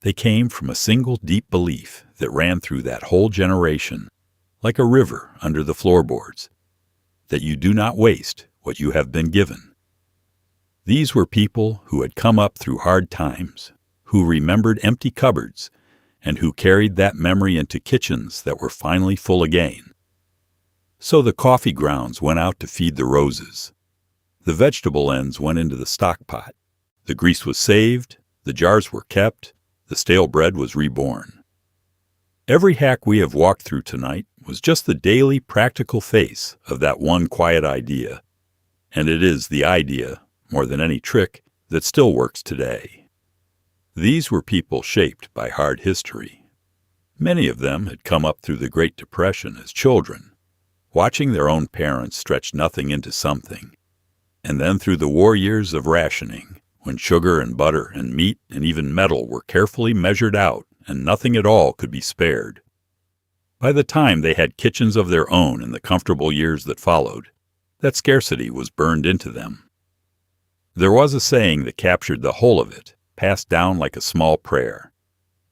They came from a single deep belief that ran through that whole generation, like a river under the floorboards, that you do not waste what you have been given. These were people who had come up through hard times, who remembered empty cupboards, and who carried that memory into kitchens that were finally full again. So the coffee grounds went out to feed the roses. The vegetable ends went into the stock pot. The grease was saved, the jars were kept, the stale bread was reborn. Every hack we have walked through tonight was just the daily practical face of that one quiet idea, and it is the idea, more than any trick, that still works today. These were people shaped by hard history. Many of them had come up through the Great Depression as children, watching their own parents stretch nothing into something, and then through the war years of rationing, when sugar and butter and meat and even metal were carefully measured out and nothing at all could be spared. By the time they had kitchens of their own in the comfortable years that followed, that scarcity was burned into them. There was a saying that captured the whole of it, passed down like a small prayer.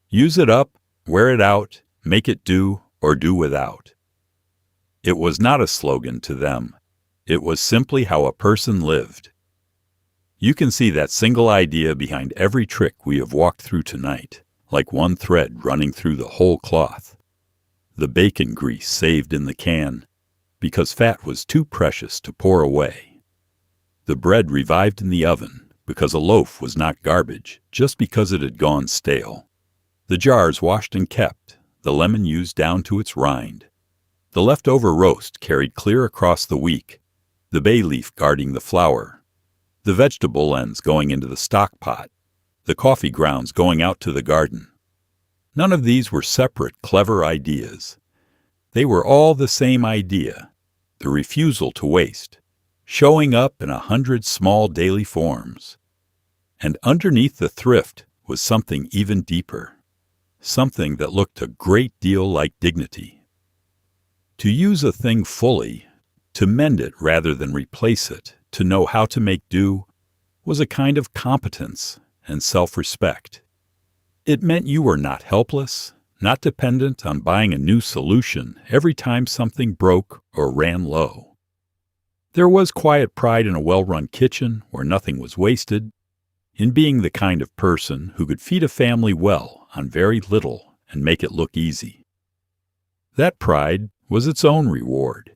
Use it up, wear it out, make it do, or do without. It was not a slogan to them. It was simply how a person lived. You can see that single idea behind every trick we have walked through tonight, like one thread running through the whole cloth. The bacon grease saved in the can, because fat was too precious to pour away. The bread revived in the oven, because a loaf was not garbage, just because it had gone stale. The jars washed and kept, the lemon used down to its rind. The leftover roast carried clear across the week, the bay leaf guarding the flour, the vegetable ends going into the stock pot, the coffee grounds going out to the garden. None of these were separate, clever ideas. They were all the same idea, the refusal to waste, showing up in 100 small daily forms. And underneath the thrift was something even deeper, something that looked a great deal like dignity. To use a thing fully, to mend it rather than replace it, to know how to make do, was a kind of competence and self-respect. It meant you were not helpless, not dependent on buying a new solution every time something broke or ran low. There was quiet pride in a well-run kitchen where nothing was wasted, in being the kind of person who could feed a family well on very little and make it look easy. That pride was its own reward,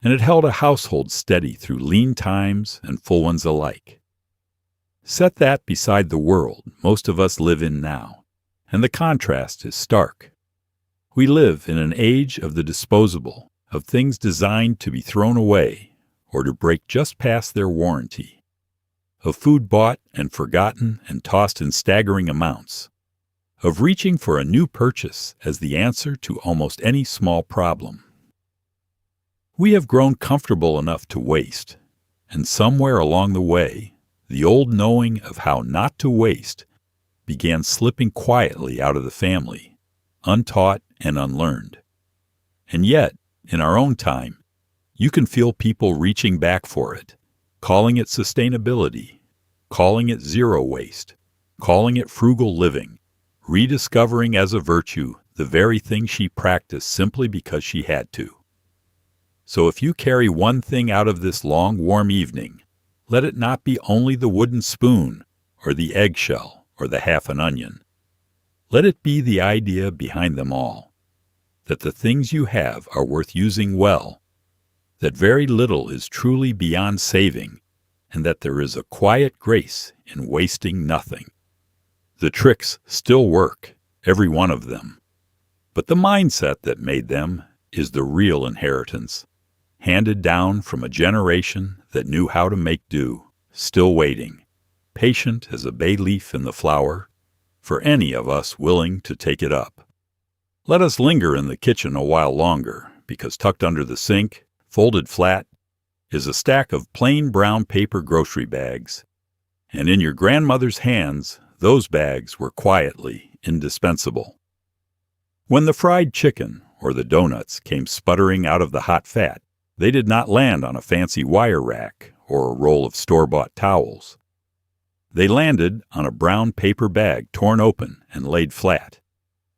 and it held a household steady through lean times and full ones alike. Set that beside the world most of us live in now, and the contrast is stark. We live in an age of the disposable, of things designed to be thrown away or to break just past their warranty, of food bought and forgotten and tossed in staggering amounts, of reaching for a new purchase as the answer to almost any small problem. We have grown comfortable enough to waste, and somewhere along the way, the old knowing of how not to waste began slipping quietly out of the family, untaught and unlearned. And yet, in our own time, you can feel people reaching back for it, calling it sustainability, calling it zero waste, calling it frugal living, rediscovering as a virtue the very thing she practiced simply because she had to. So if you carry one thing out of this long, warm evening, let it not be only the wooden spoon or the eggshell or the half an onion. Let it be the idea behind them all, that the things you have are worth using well, that very little is truly beyond saving, and that there is a quiet grace in wasting nothing. The tricks still work, every one of them, but the mindset that made them is the real inheritance, handed down from a generation that knew how to make do, still waiting, patient as a bay leaf in the flower, for any of us willing to take it up. Let us linger in the kitchen a while longer, because tucked under the sink, folded flat, is a stack of plain brown paper grocery bags, and in your grandmother's hands, those bags were quietly indispensable. When the fried chicken or the donuts came sputtering out of the hot fat, they did not land on a fancy wire rack or a roll of store-bought towels. They landed on a brown paper bag torn open and laid flat,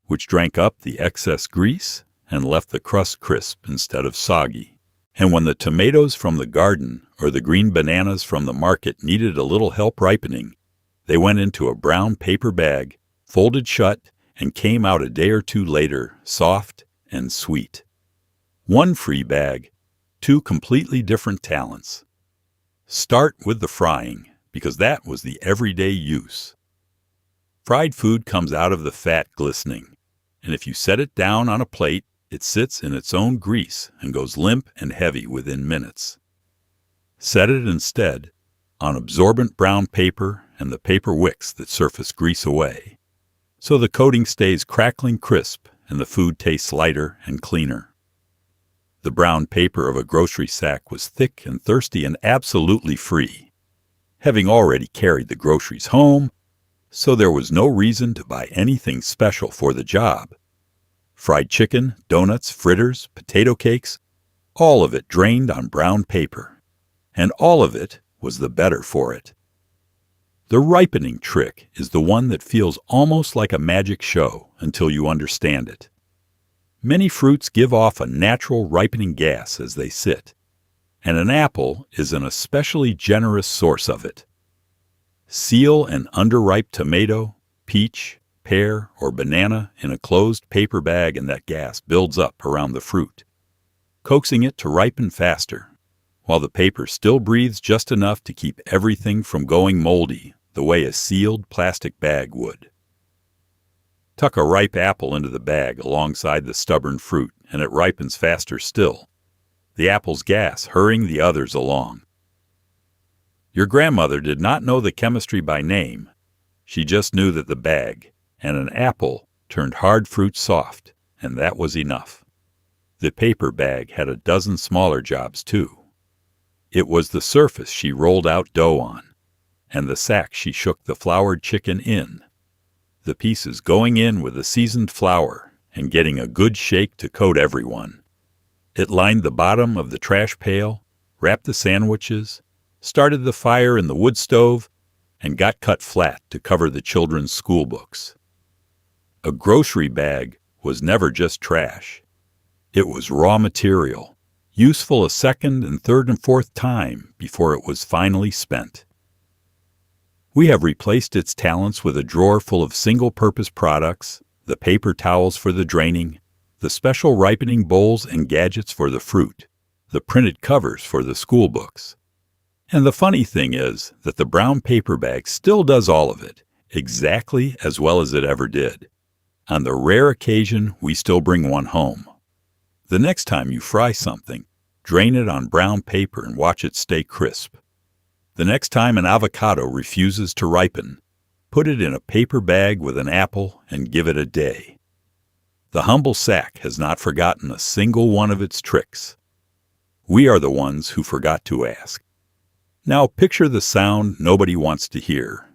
which drank up the excess grease and left the crust crisp instead of soggy. And when the tomatoes from the garden or the green bananas from the market needed a little help ripening, they went into a brown paper bag, folded shut, and came out a day or two later, soft and sweet. One free bag, two completely different talents. Start with the frying, because that was the everyday use. Fried food comes out of the fat glistening, and if you set it down on a plate, it sits in its own grease and goes limp and heavy within minutes. Set it instead on absorbent brown paper and the paper wicks that surface grease away, so the coating stays crackling crisp and the food tastes lighter and cleaner. The brown paper of a grocery sack was thick and thirsty and absolutely free, having already carried the groceries home, so there was no reason to buy anything special for the job. Fried chicken, donuts, fritters, potato cakes, all of it drained on brown paper, and all of it was the better for it. The ripening trick is the one that feels almost like a magic show until you understand it. Many fruits give off a natural ripening gas as they sit, and an apple is an especially generous source of it. Seal an underripe tomato, peach, pear, or banana in a closed paper bag and that gas builds up around the fruit, coaxing it to ripen faster, while the paper still breathes just enough to keep everything from going moldy the way a sealed plastic bag would. Tuck a ripe apple into the bag alongside the stubborn fruit, and it ripens faster still, the apple's gas hurrying the others along. Your grandmother did not know the chemistry by name. She just knew that the bag and an apple turned hard fruit soft, and that was enough. The paper bag had a dozen smaller jobs, too. It was the surface she rolled out dough on, and the sack she shook the floured chicken in, the pieces going in with the seasoned flour and getting a good shake to coat everyone. It lined the bottom of the trash pail, wrapped the sandwiches, started the fire in the wood stove, and got cut flat to cover the children's school books. A grocery bag was never just trash. It was raw material, useful a second and third and fourth time before it was finally spent. We have replaced its talents with a drawer full of single-purpose products, the paper towels for the draining, the special ripening bowls and gadgets for the fruit, the printed covers for the school books. And the funny thing is that the brown paper bag still does all of it, exactly as well as it ever did. On the rare occasion we still bring one home. The next time you fry something, drain it on brown paper and watch it stay crisp. The next time an avocado refuses to ripen, put it in a paper bag with an apple and give it a day. The humble sack has not forgotten a single one of its tricks. We are the ones who forgot to ask. Now picture the sound nobody wants to hear.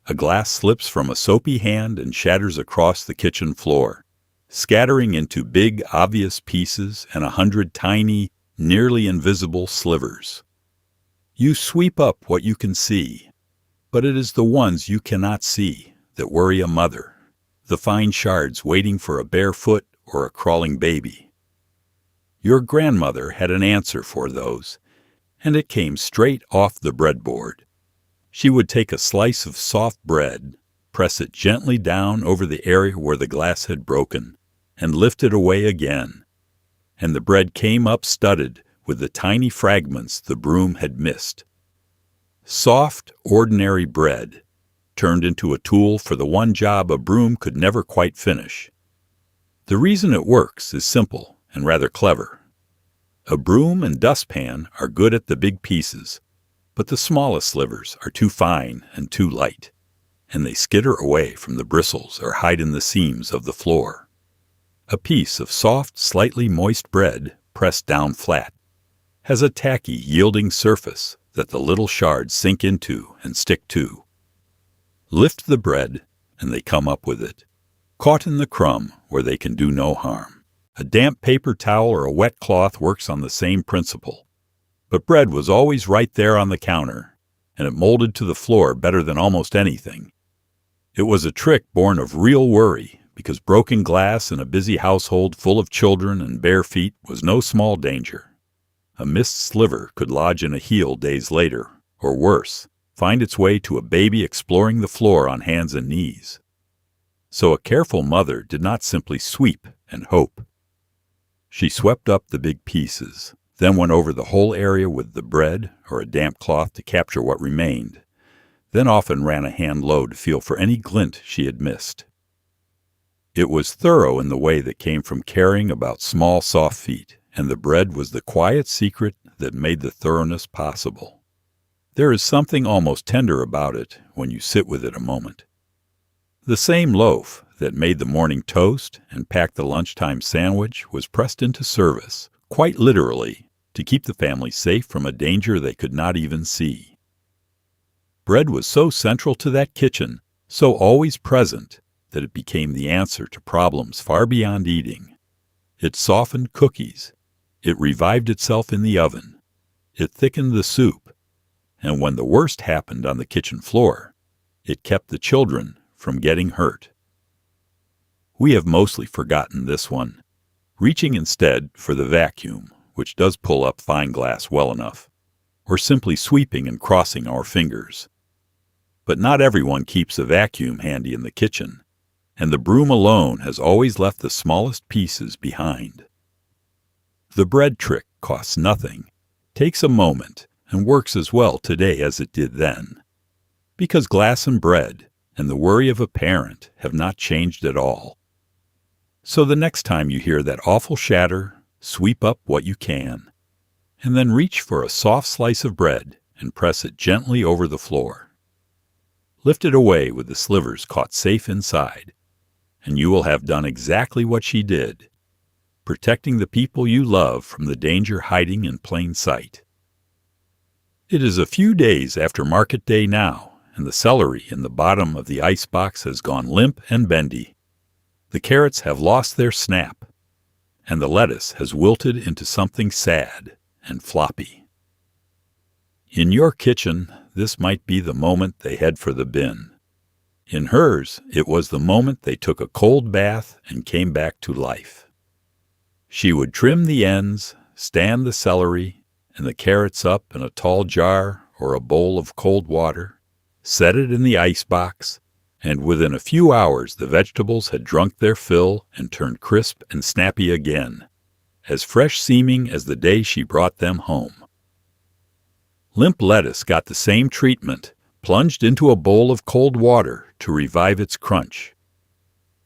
A glass slips from a soapy hand and shatters across the kitchen floor, scattering into big, obvious pieces and 100 tiny, nearly invisible slivers. You sweep up what you can see, but it is the ones you cannot see that worry a mother, the fine shards waiting for a bare foot or a crawling baby. Your grandmother had an answer for those, and it came straight off the breadboard. She would take a slice of soft bread, press it gently down over the area where the glass had broken, and lift it away again, and the bread came up studded with the tiny fragments the broom had missed. Soft, ordinary bread, turned into a tool for the one job a broom could never quite finish. The reason it works is simple and rather clever. A broom and dustpan are good at the big pieces, but the smallest slivers are too fine and too light, and they skitter away from the bristles or hide in the seams of the floor. A piece of soft, slightly moist bread, pressed down flat, has a tacky, yielding surface that the little shards sink into and stick to. Lift the bread, and they come up with it, caught in the crumb where they can do no harm. A damp paper towel or a wet cloth works on the same principle. But bread was always right there on the counter, and it molded to the floor better than almost anything. It was a trick born of real worry, because broken glass in a busy household full of children and bare feet was no small danger. A missed sliver could lodge in a heel days later, or worse, find its way to a baby exploring the floor on hands and knees. So a careful mother did not simply sweep and hope. She swept up the big pieces, then went over the whole area with the bread or a damp cloth to capture what remained, then often ran a hand low to feel for any glint she had missed. It was thorough in the way that came from caring about small, soft feet, and the bread was the quiet secret that made the thoroughness possible. There is something almost tender about it when you sit with it a moment. The same loaf that made the morning toast and packed the lunchtime sandwich was pressed into service, quite literally, to keep the family safe from a danger they could not even see. Bread was so central to that kitchen, so always present, that it became the answer to problems far beyond eating. It softened cookies. It revived itself in the oven. It thickened the soup. And when the worst happened on the kitchen floor, it kept the children from getting hurt. We have mostly forgotten this one, reaching instead for the vacuum, which does pull up fine glass well enough, or simply sweeping and crossing our fingers. But not everyone keeps a vacuum handy in the kitchen, and the broom alone has always left the smallest pieces behind. The bread trick costs nothing, takes a moment, and works as well today as it did then, because glass and bread and the worry of a parent have not changed at all. So the next time you hear that awful shatter, sweep up what you can, and then reach for a soft slice of bread and press it gently over the floor. Lift it away with the slivers caught safe inside, and you will have done exactly what she did, protecting the people you love from the danger hiding in plain sight. It is a few days after market day now, and the celery in the bottom of the icebox has gone limp and bendy. The carrots have lost their snap, and the lettuce has wilted into something sad and floppy. In your kitchen, this might be the moment they head for the bin. In hers, it was the moment they took a cold bath and came back to life. She would trim the ends, stand the celery and the carrots up in a tall jar or a bowl of cold water, set it in the icebox, and within a few hours the vegetables had drunk their fill and turned crisp and snappy again, as fresh-seeming as the day she brought them home. Limp lettuce got the same treatment, plunged into a bowl of cold water to revive its crunch.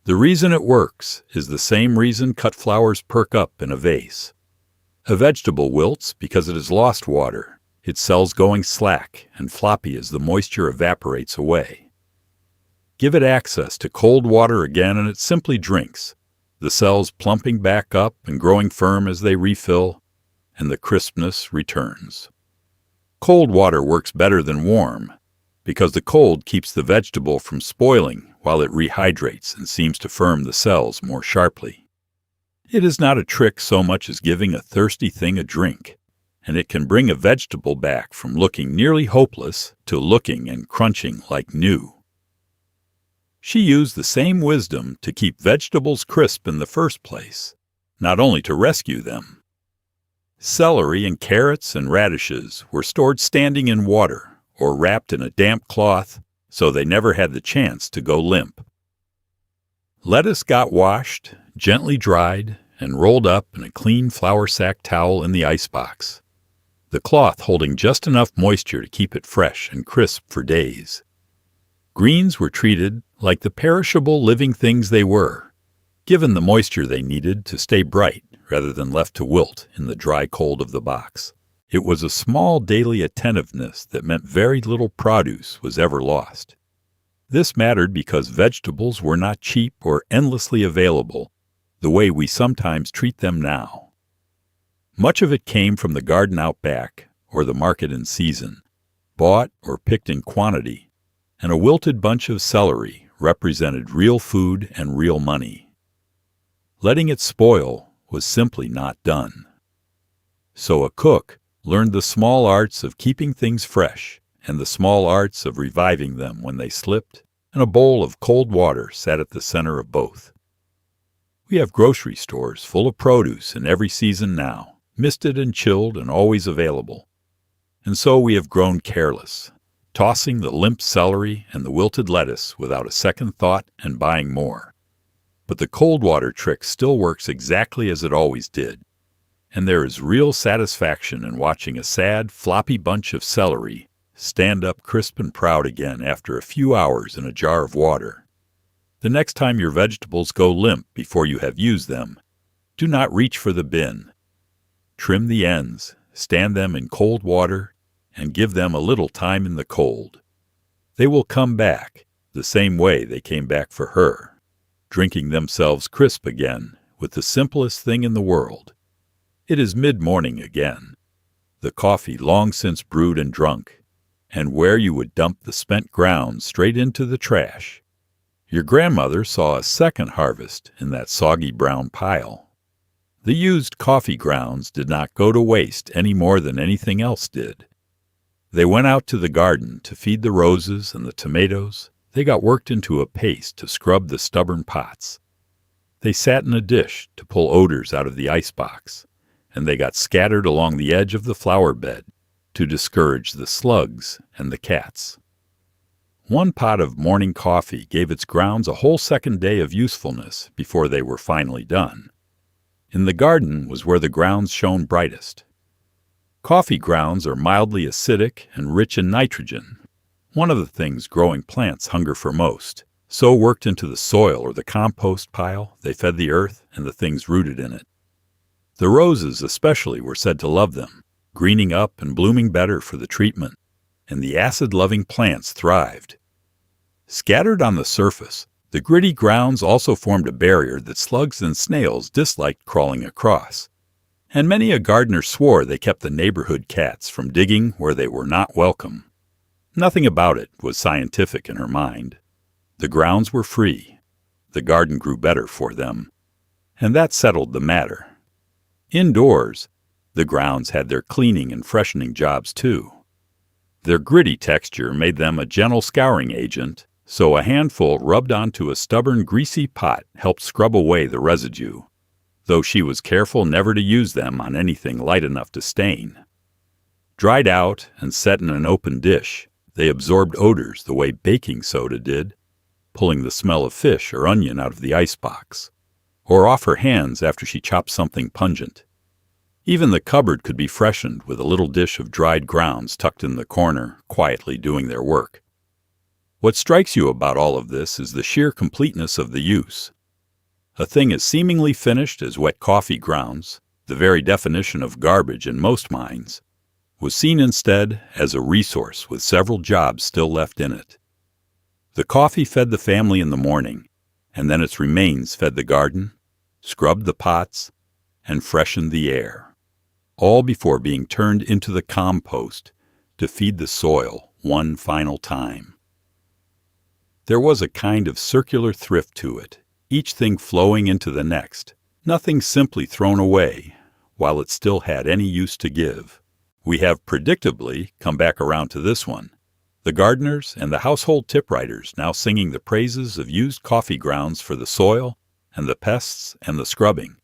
The reason it works is the same reason cut flowers perk up in a vase. A vegetable wilts because it has lost water, its cells going slack and floppy as the moisture evaporates away. Give it access to cold water again and it simply drinks, the cells plumping back up and growing firm as they refill, and the crispness returns. Cold water works better than warm, because the cold keeps the vegetable from spoiling while it rehydrates and seems to firm the cells more sharply. It is not a trick so much as giving a thirsty thing a drink, and it can bring a vegetable back from looking nearly hopeless to looking and crunching like new. She used the same wisdom to keep vegetables crisp in the first place, not only to rescue them. Celery and carrots and radishes were stored standing in water or wrapped in a damp cloth so they never had the chance to go limp. Lettuce got washed, gently dried, and rolled up in a clean flour sack towel in the icebox, the cloth holding just enough moisture to keep it fresh and crisp for days. Greens were treated like the perishable living things they were, given the moisture they needed to stay bright rather than left to wilt in the dry cold of the box. It was a small daily attentiveness that meant very little produce was ever lost. This mattered because vegetables were not cheap or endlessly available the way we sometimes treat them now. Much of it came from the garden out back or the market in season, bought or picked in quantity, and a wilted bunch of celery represented real food and real money. Letting it spoil was simply not done. So a cook learned the small arts of keeping things fresh and the small arts of reviving them when they slipped, and a bowl of cold water sat at the center of both. We have grocery stores full of produce in every season now, misted and chilled and always available. And so we have grown careless, tossing the limp celery and the wilted lettuce without a second thought and buying more. But the cold water trick still works exactly as it always did, and there is real satisfaction in watching a sad, floppy bunch of celery stand up crisp and proud again after a few hours in a jar of water. The next time your vegetables go limp before you have used them, do not reach for the bin. Trim the ends, stand them in cold water, and give them a little time in the cold. They will come back the same way they came back for her, drinking themselves crisp again with the simplest thing in the world. It is mid-morning again, the coffee long since brewed and drunk, and where you would dump the spent grounds straight into the trash. Your grandmother saw a second harvest in that soggy brown pile. The used coffee grounds did not go to waste any more than anything else did. They went out to the garden to feed the roses and the tomatoes. They got worked into a paste to scrub the stubborn pots. They sat in a dish to pull odors out of the icebox, and they got scattered along the edge of the flower bed to discourage the slugs and the cats. One pot of morning coffee gave its grounds a whole second day of usefulness before they were finally done. In the garden was where the grounds shone brightest. Coffee grounds are mildly acidic and rich in nitrogen, one of the things growing plants hunger for most. So worked into the soil or the compost pile, they fed the earth and the things rooted in it. The roses especially were said to love them, greening up and blooming better for the treatment, and the acid-loving plants thrived. Scattered on the surface, the gritty grounds also formed a barrier that slugs and snails disliked crawling across, and many a gardener swore they kept the neighborhood cats from digging where they were not welcome. Nothing about it was scientific in her mind. The grounds were free. The garden grew better for them, and that settled the matter. Indoors, the grounds had their cleaning and freshening jobs too. Their gritty texture made them a gentle scouring agent, so a handful rubbed onto a stubborn, greasy pot helped scrub away the residue, though she was careful never to use them on anything light enough to stain. Dried out and set in an open dish, they absorbed odors the way baking soda did, pulling the smell of fish or onion out of the icebox, or off her hands after she chopped something pungent. Even the cupboard could be freshened with a little dish of dried grounds tucked in the corner, quietly doing their work. What strikes you about all of this is the sheer completeness of the use. A thing as seemingly finished as wet coffee grounds, the very definition of garbage in most minds, was seen instead as a resource with several jobs still left in it. The coffee fed the family in the morning, and then its remains fed the garden, scrubbed the pots, and freshened the air, all before being turned into the compost to feed the soil one final time. There was a kind of circular thrift to it, each thing flowing into the next, nothing simply thrown away, while it still had any use to give. We have predictably come back around to this one. The gardeners and the household typewriters now singing the praises of used coffee grounds for the soil and the pests and the scrubbing,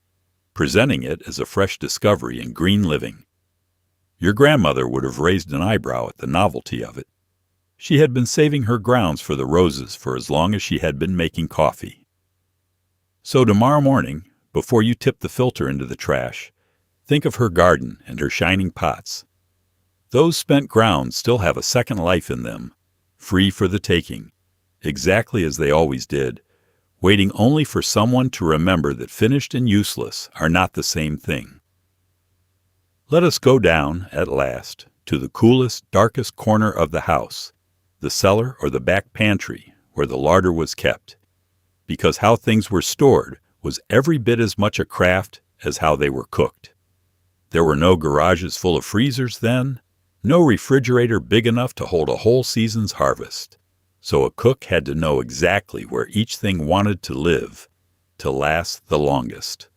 presenting it as a fresh discovery in green living. Your grandmother would have raised an eyebrow at the novelty of it. She had been saving her grounds for the roses for as long as she had been making coffee. So tomorrow morning, before you tip the filter into the trash, think of her garden and her shining pots. Those spent grounds still have a second life in them, free for the taking, exactly as they always did, waiting only for someone to remember that finished and useless are not the same thing. Let us go down, at last, to the coolest, darkest corner of the house, the cellar or the back pantry where the larder was kept, because how things were stored was every bit as much a craft as how they were cooked. There were no garages full of freezers then, no refrigerator big enough to hold a whole season's harvest, so a cook had to know exactly where each thing wanted to live, to last the longest.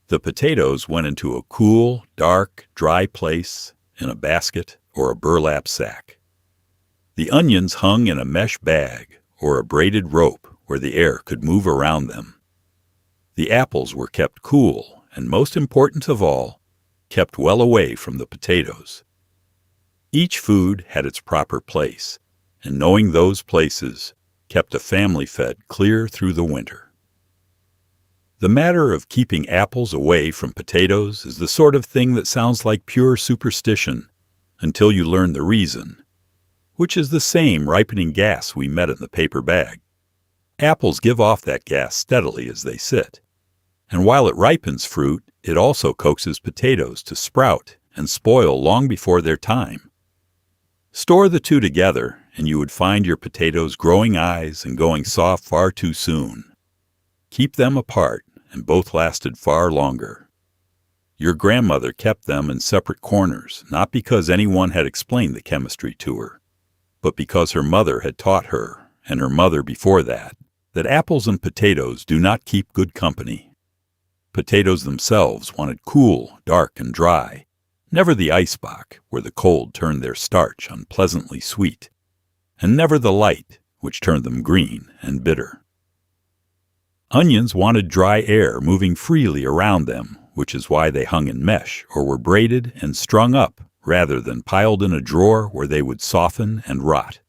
The potatoes went into a cool, dark, dry place in a basket or a burlap sack. The onions hung in a mesh bag or a braided rope where the air could move around them. The apples were kept cool and, most important of all, kept well away from the potatoes. Each food had its proper place, and knowing those places kept a family fed clear through the winter. The matter of keeping apples away from potatoes is the sort of thing that sounds like pure superstition until you learn the reason, which is the same ripening gas we met in the paper bag. Apples give off that gas steadily as they sit, and while it ripens fruit, it also coaxes potatoes to sprout and spoil long before their time. Store the two together, and you would find your potatoes growing eyes and going soft far too soon. Keep them apart, and both lasted far longer. Your grandmother kept them in separate corners, not because anyone had explained the chemistry to her, but because her mother had taught her, and her mother before that apples and potatoes do not keep good company. Potatoes themselves wanted cool, dark, and dry, never the icebox where the cold turned their starch unpleasantly sweet, and never the light which turned them green and bitter. Onions wanted dry air moving freely around them, which is why they hung in mesh or were braided and strung up rather than piled in a drawer where they would soften and rot.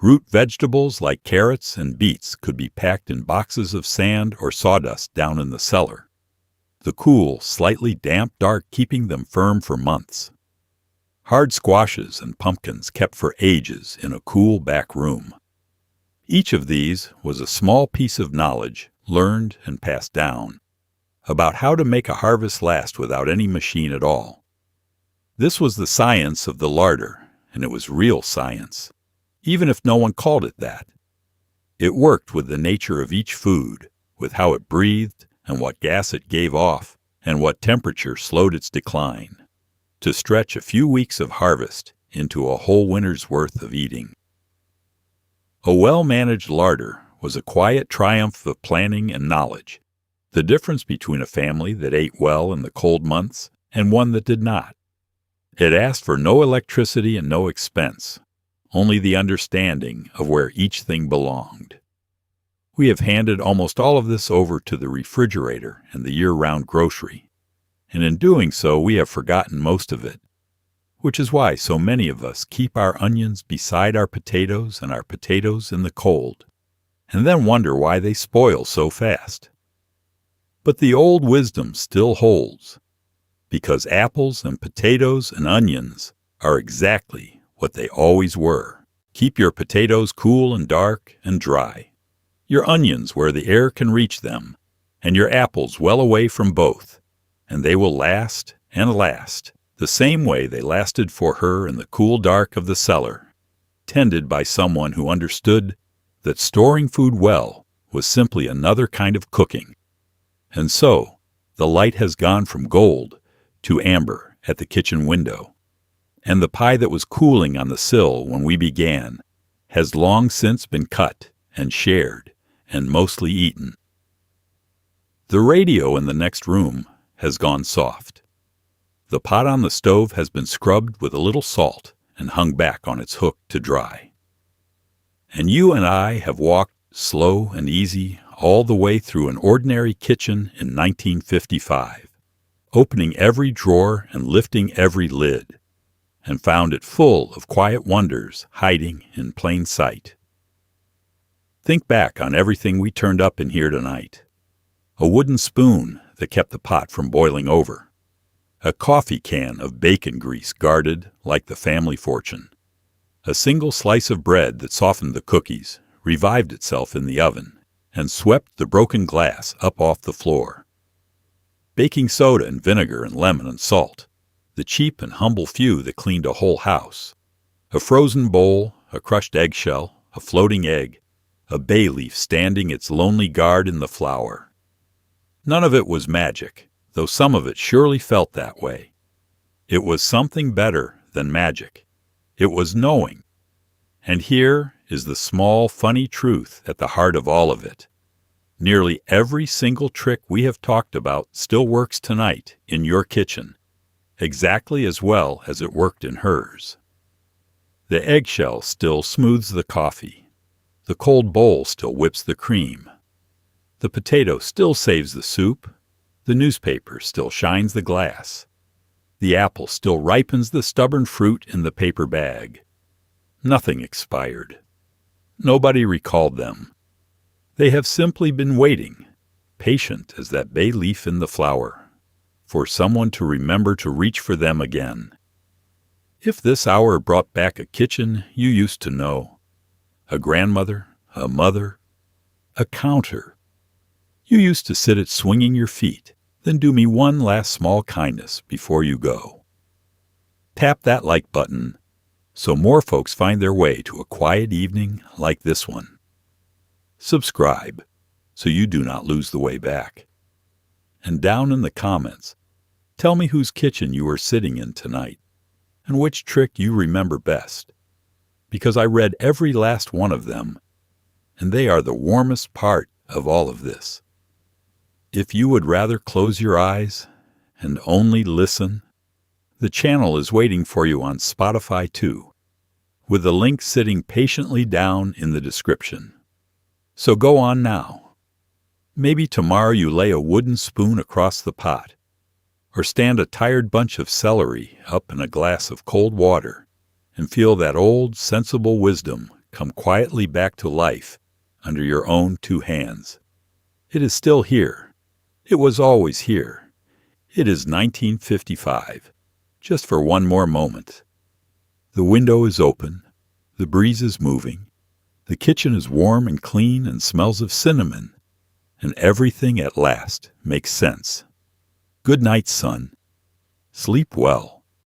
Root vegetables like carrots and beets could be packed in boxes of sand or sawdust down in the cellar, the cool, slightly damp dark keeping them firm for months. Hard squashes and pumpkins kept for ages in a cool back room. Each of these was a small piece of knowledge, learned and passed down, about how to make a harvest last without any machine at all. This was the science of the larder, and it was real science, even if no one called it that. It worked with the nature of each food, with how it breathed and what gas it gave off and what temperature slowed its decline, to stretch a few weeks of harvest into a whole winter's worth of eating. A well-managed larder was a quiet triumph of planning and knowledge, the difference between a family that ate well in the cold months and one that did not. It asked for no electricity and no expense, only the understanding of where each thing belonged. We have handed almost all of this over to the refrigerator and the year-round grocery, and in doing so we have forgotten most of it, which is why so many of us keep our onions beside our potatoes and our potatoes in the cold, and then wonder why they spoil so fast. But the old wisdom still holds, because apples and potatoes and onions are exactly what they always were. Keep your potatoes cool and dark and dry, your onions where the air can reach them, and your apples well away from both, and they will last and last, the same way they lasted for her in the cool dark of the cellar, tended by someone who understood that storing food well was simply another kind of cooking. And so, the light has gone from gold to amber at the kitchen window, and the pie that was cooling on the sill when we began has long since been cut and shared and mostly eaten. The radio in the next room has gone soft. The pot on the stove has been scrubbed with a little salt and hung back on its hook to dry. And you and I have walked slow and easy all the way through an ordinary kitchen in 1955, opening every drawer and lifting every lid, and found it full of quiet wonders hiding in plain sight. Think back on everything we turned up in here tonight. A wooden spoon that kept the pot from boiling over. A coffee can of bacon grease guarded like the family fortune. A single slice of bread that softened the cookies, revived itself in the oven, and swept the broken glass up off the floor. Baking soda and vinegar and lemon and salt, the cheap and humble few that cleaned a whole house. A frozen bowl, a crushed eggshell, a floating egg, a bay leaf standing its lonely guard in the flour. None of it was magic, though some of it surely felt that way. It was something better than magic. It was knowing. And here is the small, funny truth at the heart of all of it. Nearly every single trick we have talked about still works tonight in your kitchen, exactly as well as it worked in hers. The eggshell still smooths the coffee. The cold bowl still whips the cream. The potato still saves the soup. The newspaper still shines the glass. The apple still ripens the stubborn fruit in the paper bag. Nothing expired. Nobody recalled them. They have simply been waiting, patient as that bay leaf in the flour, for someone to remember to reach for them again. If this hour brought back a kitchen you used to know, a grandmother, a mother, a counter, you used to sit at swinging your feet, then do me one last small kindness before you go. Tap that like button so more folks find their way to a quiet evening like this one. Subscribe so you do not lose the way back. And down in the comments, tell me whose kitchen you are sitting in tonight and which trick you remember best, because I read every last one of them, and they are the warmest part of all of this. If you would rather close your eyes and only listen, the channel is waiting for you on Spotify too, with the link sitting patiently down in the description. So go on now. Maybe tomorrow you lay a wooden spoon across the pot, or stand a tired bunch of celery up in a glass of cold water and feel that old, sensible wisdom come quietly back to life under your own two hands. It is still here. It was always here. It is 1955, just for one more moment. The window is open. The breeze is moving. The kitchen is warm and clean and smells of cinnamon. And everything at last makes sense. Good night, son. Sleep well.